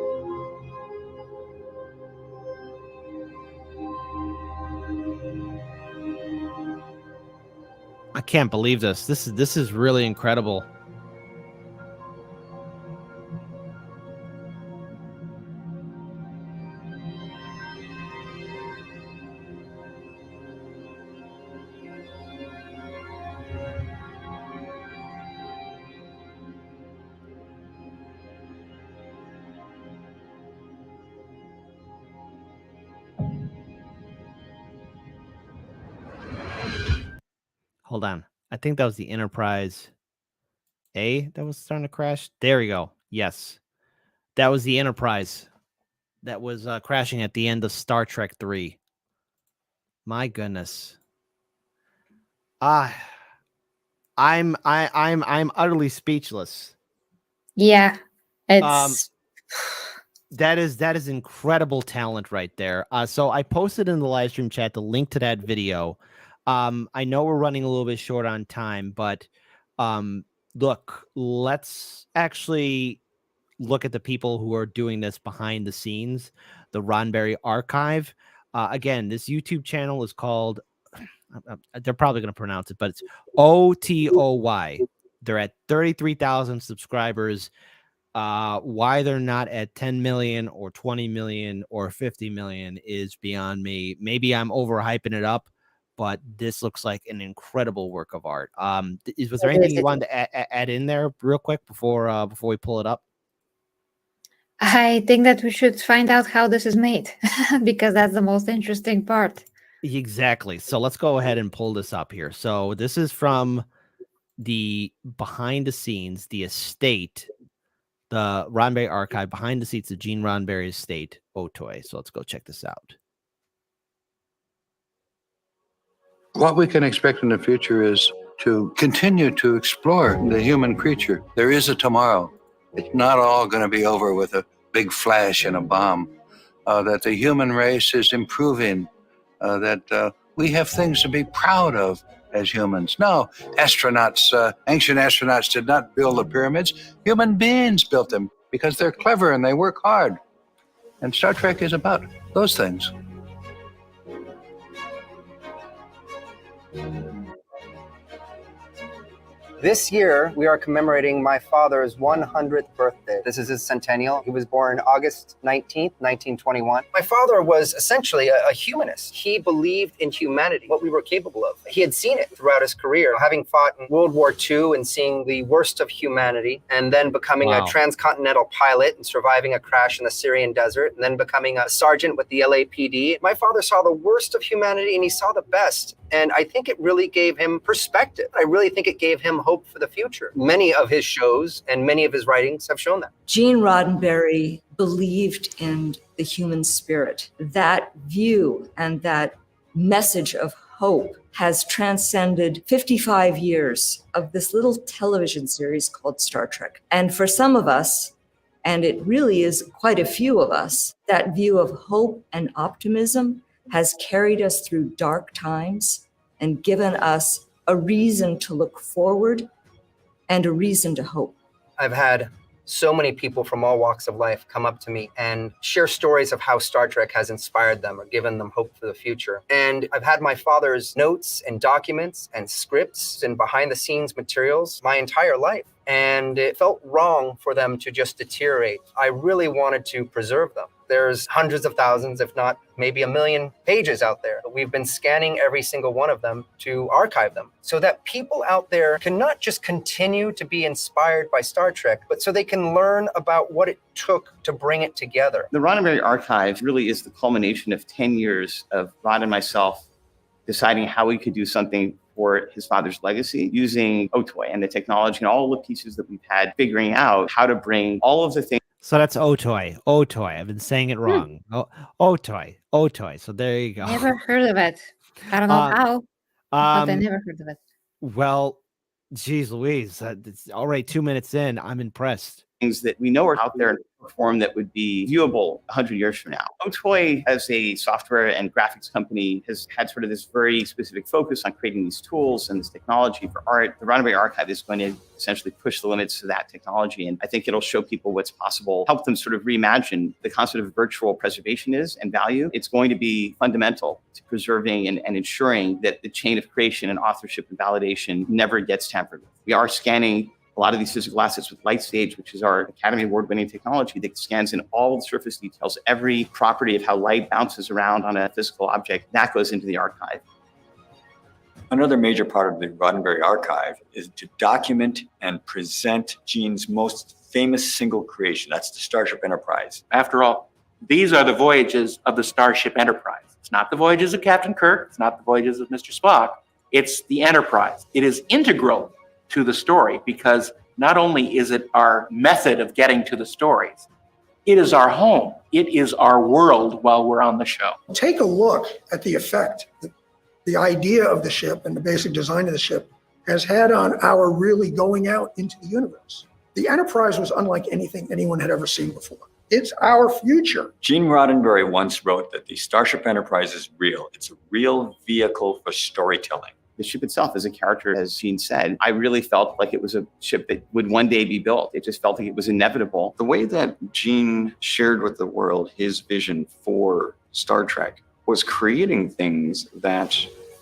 I can't believe this. This is really incredible. Hold on. I think that was the Enterprise A that was starting to crash. There we go. Yes. That was the Enterprise that was crashing at the end of Star Trek 3. My goodness. I'm utterly speechless. Yeah, Um it's that is incredible talent right there. So I posted in the live stream chat the link to that video. I know we're running a little bit short on time, but look, let's actually look at the people who are doing this behind the scenes, the Ronberry Archive. Again, this YouTube channel is called, they're probably going to pronounce it, but it's OTOY. They're at 33,000 subscribers. Why they're not at 10 million or 20 million or 50 million is beyond me. Maybe I'm overhyping it up, but this looks like an incredible work of art. Was there anything you wanted to add in there real quick before we pull it up? I think that we should find out how this is made because that's the most interesting part. Exactly. So let's go ahead and pull this up here. So this is from the behind the scenes, the estate, the Ronberry Archive, behind the scenes of Gene Roddenberry's estate, Otoy. So let's go check this out. What we can expect in the future is to continue to explore the human creature. There is a tomorrow. It's not all going to be over with a big flash and a bomb. That the human race is improving. That we have things to be proud of as humans. No, astronauts, ancient astronauts did not build the pyramids. Human beings built them because they're clever and they work hard. And Star Trek is about those things. This year, we are commemorating my father's 100th birthday. This is his centennial. He was born August 19th, 1921. My father was essentially a humanist. He believed in humanity, what we were capable of. He had seen it throughout his career, having fought in World War II and seeing the worst of humanity, and then becoming a transcontinental pilot and surviving a crash in the Syrian desert, and then becoming a sergeant with the LAPD. My father saw the worst of humanity and he saw the best. And I think it really gave him perspective. I really think it gave him hope for the future. Many of his shows and many of his writings have shown that. Gene Roddenberry believed in the human spirit. That view and that message of hope has transcended 55 years of this little television series called Star Trek. And for some of us, and it really is quite a few of us, that view of hope and optimism has carried us through dark times and given us a reason to look forward and a reason to hope. I've had so many people from all walks of life come up to me and share stories of how Star Trek has inspired them or given them hope for the future. And I've had my father's notes and documents and scripts and behind the scenes materials my entire life. And it felt wrong for them to just deteriorate. I really wanted to preserve them. There's hundreds of thousands, if not maybe 1 million pages out there. We've been scanning every single one of them to archive them so that people out there can not just continue to be inspired by Star Trek, but so they can learn about what it took to bring it together. The Roddenberry Archive really is the culmination of 10 years of Rod and myself deciding how we could do something for his father's legacy using Otoy and the technology and all the pieces that we've had, figuring out how to bring all of the things. So that's Otoy. Otoy. I've been saying it wrong. Otoy. Otoy. So there you go. Never heard of it. I don't know how, but I never heard of it. Well, geez Louise, it's already 2 minutes in. I'm impressed. Things that we know are out there in a form that would be viewable 100 years from now. Otoy, as a software and graphics company, has had sort of this very specific focus on creating these tools and this technology for art. The Roddenberry Archive is going to essentially push the limits of that technology. And I think it'll show people what's possible, help them sort of reimagine the concept of virtual preservation is and value. It's going to be fundamental to preserving and ensuring that the chain of creation and authorship and validation never gets tampered with. We are scanning a lot of these physical assets with LightStage, which is our Academy Award-winning technology that scans in all the surface details, every property of how light bounces around on a physical object, that goes into the archive. Another major part of the Roddenberry Archive is to document and present Gene's most famous single creation. That's the Starship Enterprise. After all, these are the voyages of the Starship Enterprise. It's not the voyages of Captain Kirk. It's not the voyages of Mr. Spock. It's the Enterprise. It is integral to the story because not only is it our method of getting to the stories, it is our home. It is our world while we're on the show. Take a look at the effect that the idea of the ship and the basic design of the ship has had on our really going out into the universe. The Enterprise was unlike anything anyone had ever seen before. It's our future. Gene Roddenberry once wrote that the Starship Enterprise is real. It's a real vehicle for storytelling. The ship itself as a character, as Gene said, I really felt like it was a ship that would one day be built. It just felt like it was inevitable. The way that Gene shared with the world his vision for Star Trek was creating things that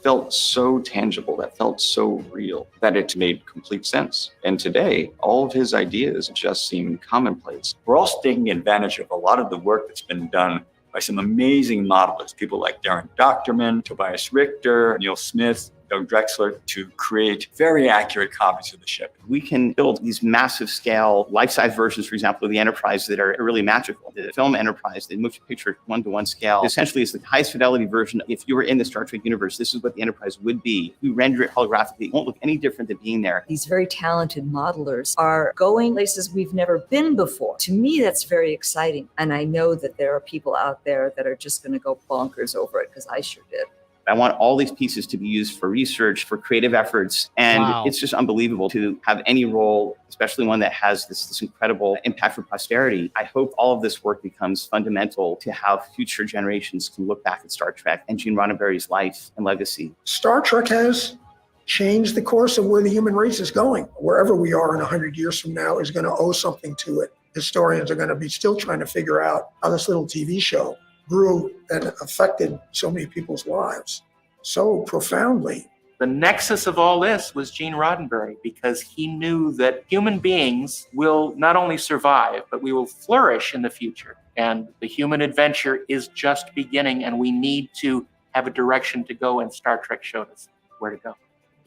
felt so tangible, that felt so real, that it made complete sense. And today, all of his ideas just seem commonplace. We're also taking advantage of a lot of the work that's been done by some amazing modelists, people like Darren Doctorman, Tobias Richter, Neil Smith, Doug Drexler, to create very accurate copies of the ship. We can build these massive scale, life-size versions, for example, of the Enterprise that are really magical. The film Enterprise, the motion picture one-to-one scale, essentially is the highest fidelity version. If you were in the Star Trek universe, this is what the Enterprise would be. If you render it holographically, it won't look any different than being there. These very talented modelers are going places we've never been before. To me, that's very exciting. And I know that there are people out there that are just going to go bonkers over it, because I sure did. I want all these pieces to be used for research, for creative efforts. And it's just unbelievable to have any role, especially one that has this incredible impact for posterity. I hope all of this work becomes fundamental to how future generations can look back at Star Trek and Gene Roddenberry's life and legacy. Star Trek has changed the course of where the human race is going. Wherever we are in 100 years from now is going to owe something to it. Historians are going to be still trying to figure out how this little TV show grew and affected so many people's lives so profoundly. The nexus of all this was Gene Roddenberry, because he knew that human beings will not only survive, but we will flourish in the future. And the human adventure is just beginning, and we need to have a direction to go, and Star Trek showed us where to go.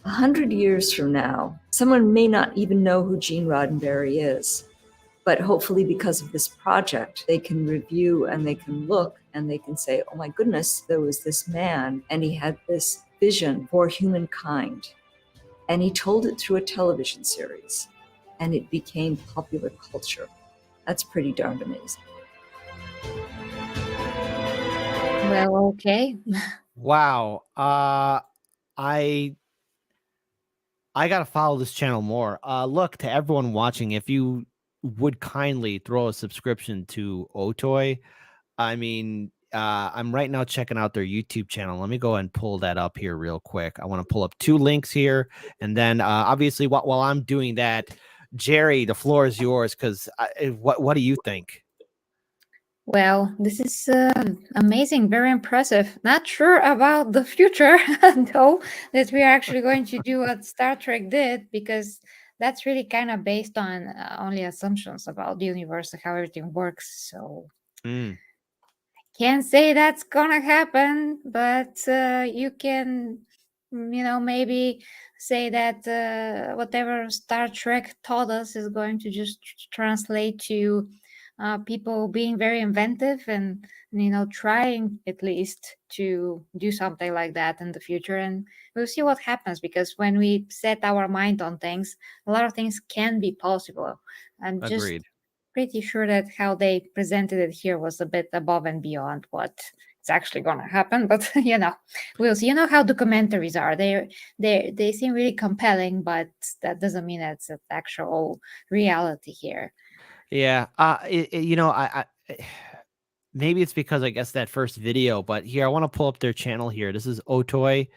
100 years from now, someone may not even know who Gene Roddenberry is. But hopefully, because of this project, they can review and they can look and they can say, oh my goodness, there was this man and he had this vision for humankind. And he told it through a television series and it became popular culture. That's pretty darn amazing. Well, okay. Wow. I got to follow this channel more. Look, to everyone watching, if you would kindly throw a subscription to Otoy. I mean, I'm right now checking out their YouTube channel. Let me go and pull that up here real quick. I want to pull up two links here. And then obviously while I'm doing that, Geri, the floor is yours, because what do you think? Well, this is amazing, very impressive. Not sure about the future, though, that we are actually going to do what Star Trek did, because that's really kind of based on only assumptions about the universe and how everything works. So I can't say that's gonna happen, but you can, maybe say that whatever Star Trek taught us is going to just translate to people being very inventive and trying at least to do something like that in the future, and we'll see what happens, because when we set our mind on things, a lot of things can be possible. I'm just pretty sure that how they presented it here was a bit above and beyond what is actually going to happen, but we'll see. How documentaries are, they seem really compelling, but that doesn't mean that's an actual reality here. Yeah, maybe it's because I guess that first video, but here I want to pull up their channel here. This is Otoy.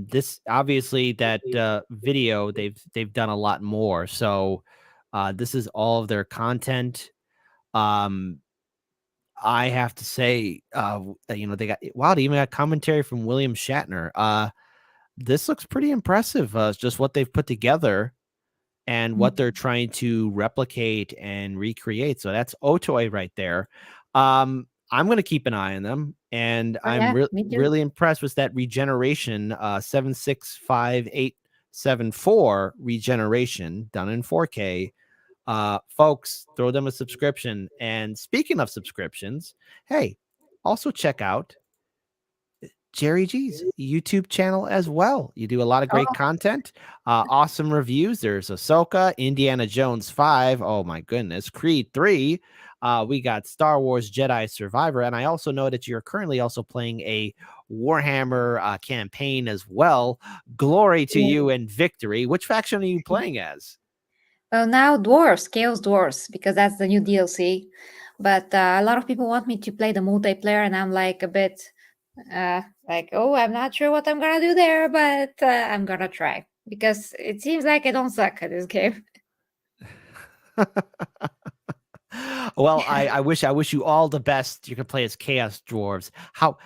This obviously that video they've done a lot more. So this is all of their content. I have to say, they got they even got commentary from William Shatner. This looks pretty impressive. Just what they've put together and what they're trying to replicate and recreate. So that's Otoy right there. I'm going to keep an eye on them, and I'm really impressed with that Regeneration 765874 Regeneration done in 4K. Folks, throw them a subscription. And speaking of subscriptions, hey, also check out Geri G's YouTube channel as well. You do a lot of great content, awesome reviews. There's Ahsoka, Indiana Jones 5. Oh my goodness, Creed 3. We got Star Wars Jedi Survivor, and I also know that you're currently also playing a Warhammer campaign as well. Glory to you and victory. Which faction are you playing as? Well, now dwarves, Chaos Dwarves, because that's the new DLC. But a lot of people want me to play the multiplayer, and I'm like a bit like, oh, I'm not sure what I'm gonna do there, but I'm gonna try because it seems like I don't suck at this game. Well, I wish you all the best. You can play as Chaos Dwarves. How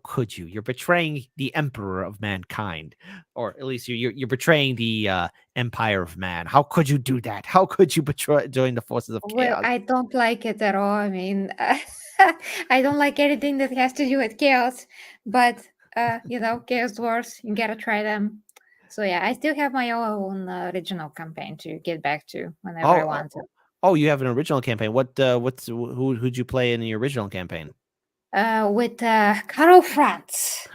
could you? You're betraying the Emperor of mankind, or at least you're betraying the Empire of Man. How could you do that? How could you join the forces of Well, chaos? I don't like it at all. I mean, I don't like anything that has to do with chaos, but Chaos Dwarves, you gotta try them. So yeah, I still have my own original campaign to get back to whenever I want to. Oh, you have an original campaign. Who'd you play in the original campaign? With Carol Franz.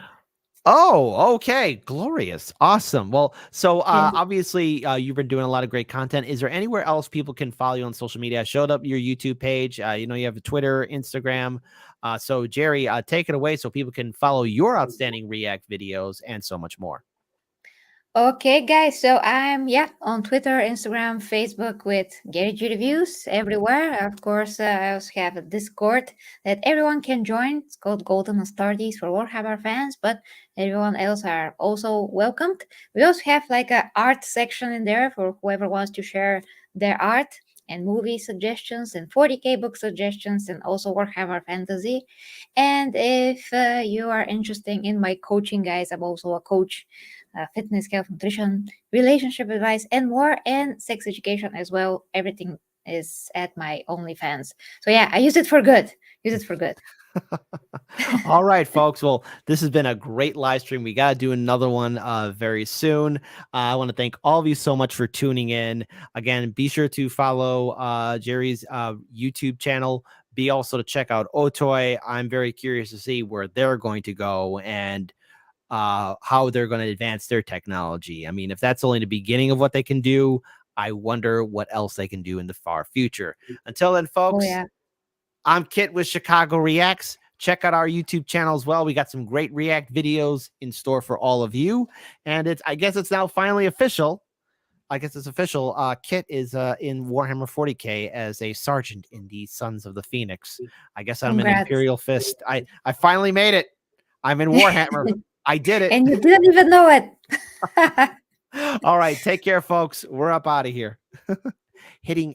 Oh, okay. Glorious. Awesome. Well, so obviously you've been doing a lot of great content. Is there anywhere else people can follow you on social media? I showed up your YouTube page. You have a Twitter, Instagram. So Geri, take it away so people can follow your outstanding React videos and so much more. Okay, guys. So I'm on Twitter, Instagram, Facebook with Geri Reviews everywhere. Of course, I also have a Discord that everyone can join. It's called Golden Astartes for Warhammer fans, but everyone else are also welcomed. We also have like an art section in there for whoever wants to share their art and movie suggestions and 40K book suggestions and also Warhammer Fantasy. And if you are interested in my coaching, guys, I'm also a coach. Fitness, health, nutrition, relationship advice, and more, and sex education as well. Everything is at my OnlyFans. So yeah, I use it for good. All right, folks. Well, this has been a great live stream. We got to do another one very soon. I want to thank all of you so much for tuning in. Again, be sure to follow Geri's YouTube channel. Be also to check out Otoy. I'm very curious to see where they're going to go and how they're going to advance their technology. I mean, if that's only the beginning of what they can do, I wonder what else they can do in the far future. Until then, folks, I'm Kit with Chicago Reacts. Check out our YouTube channel as well. We got some great React videos in store for all of you. And I guess it's now finally official. Kit is in Warhammer 40K as a sergeant in the Sons of the Phoenix. I guess I'm an Imperial Fist. I finally made it. I'm in Warhammer. I did it. And you didn't even know it. All right. Take care, folks. We're up out of here. Hitting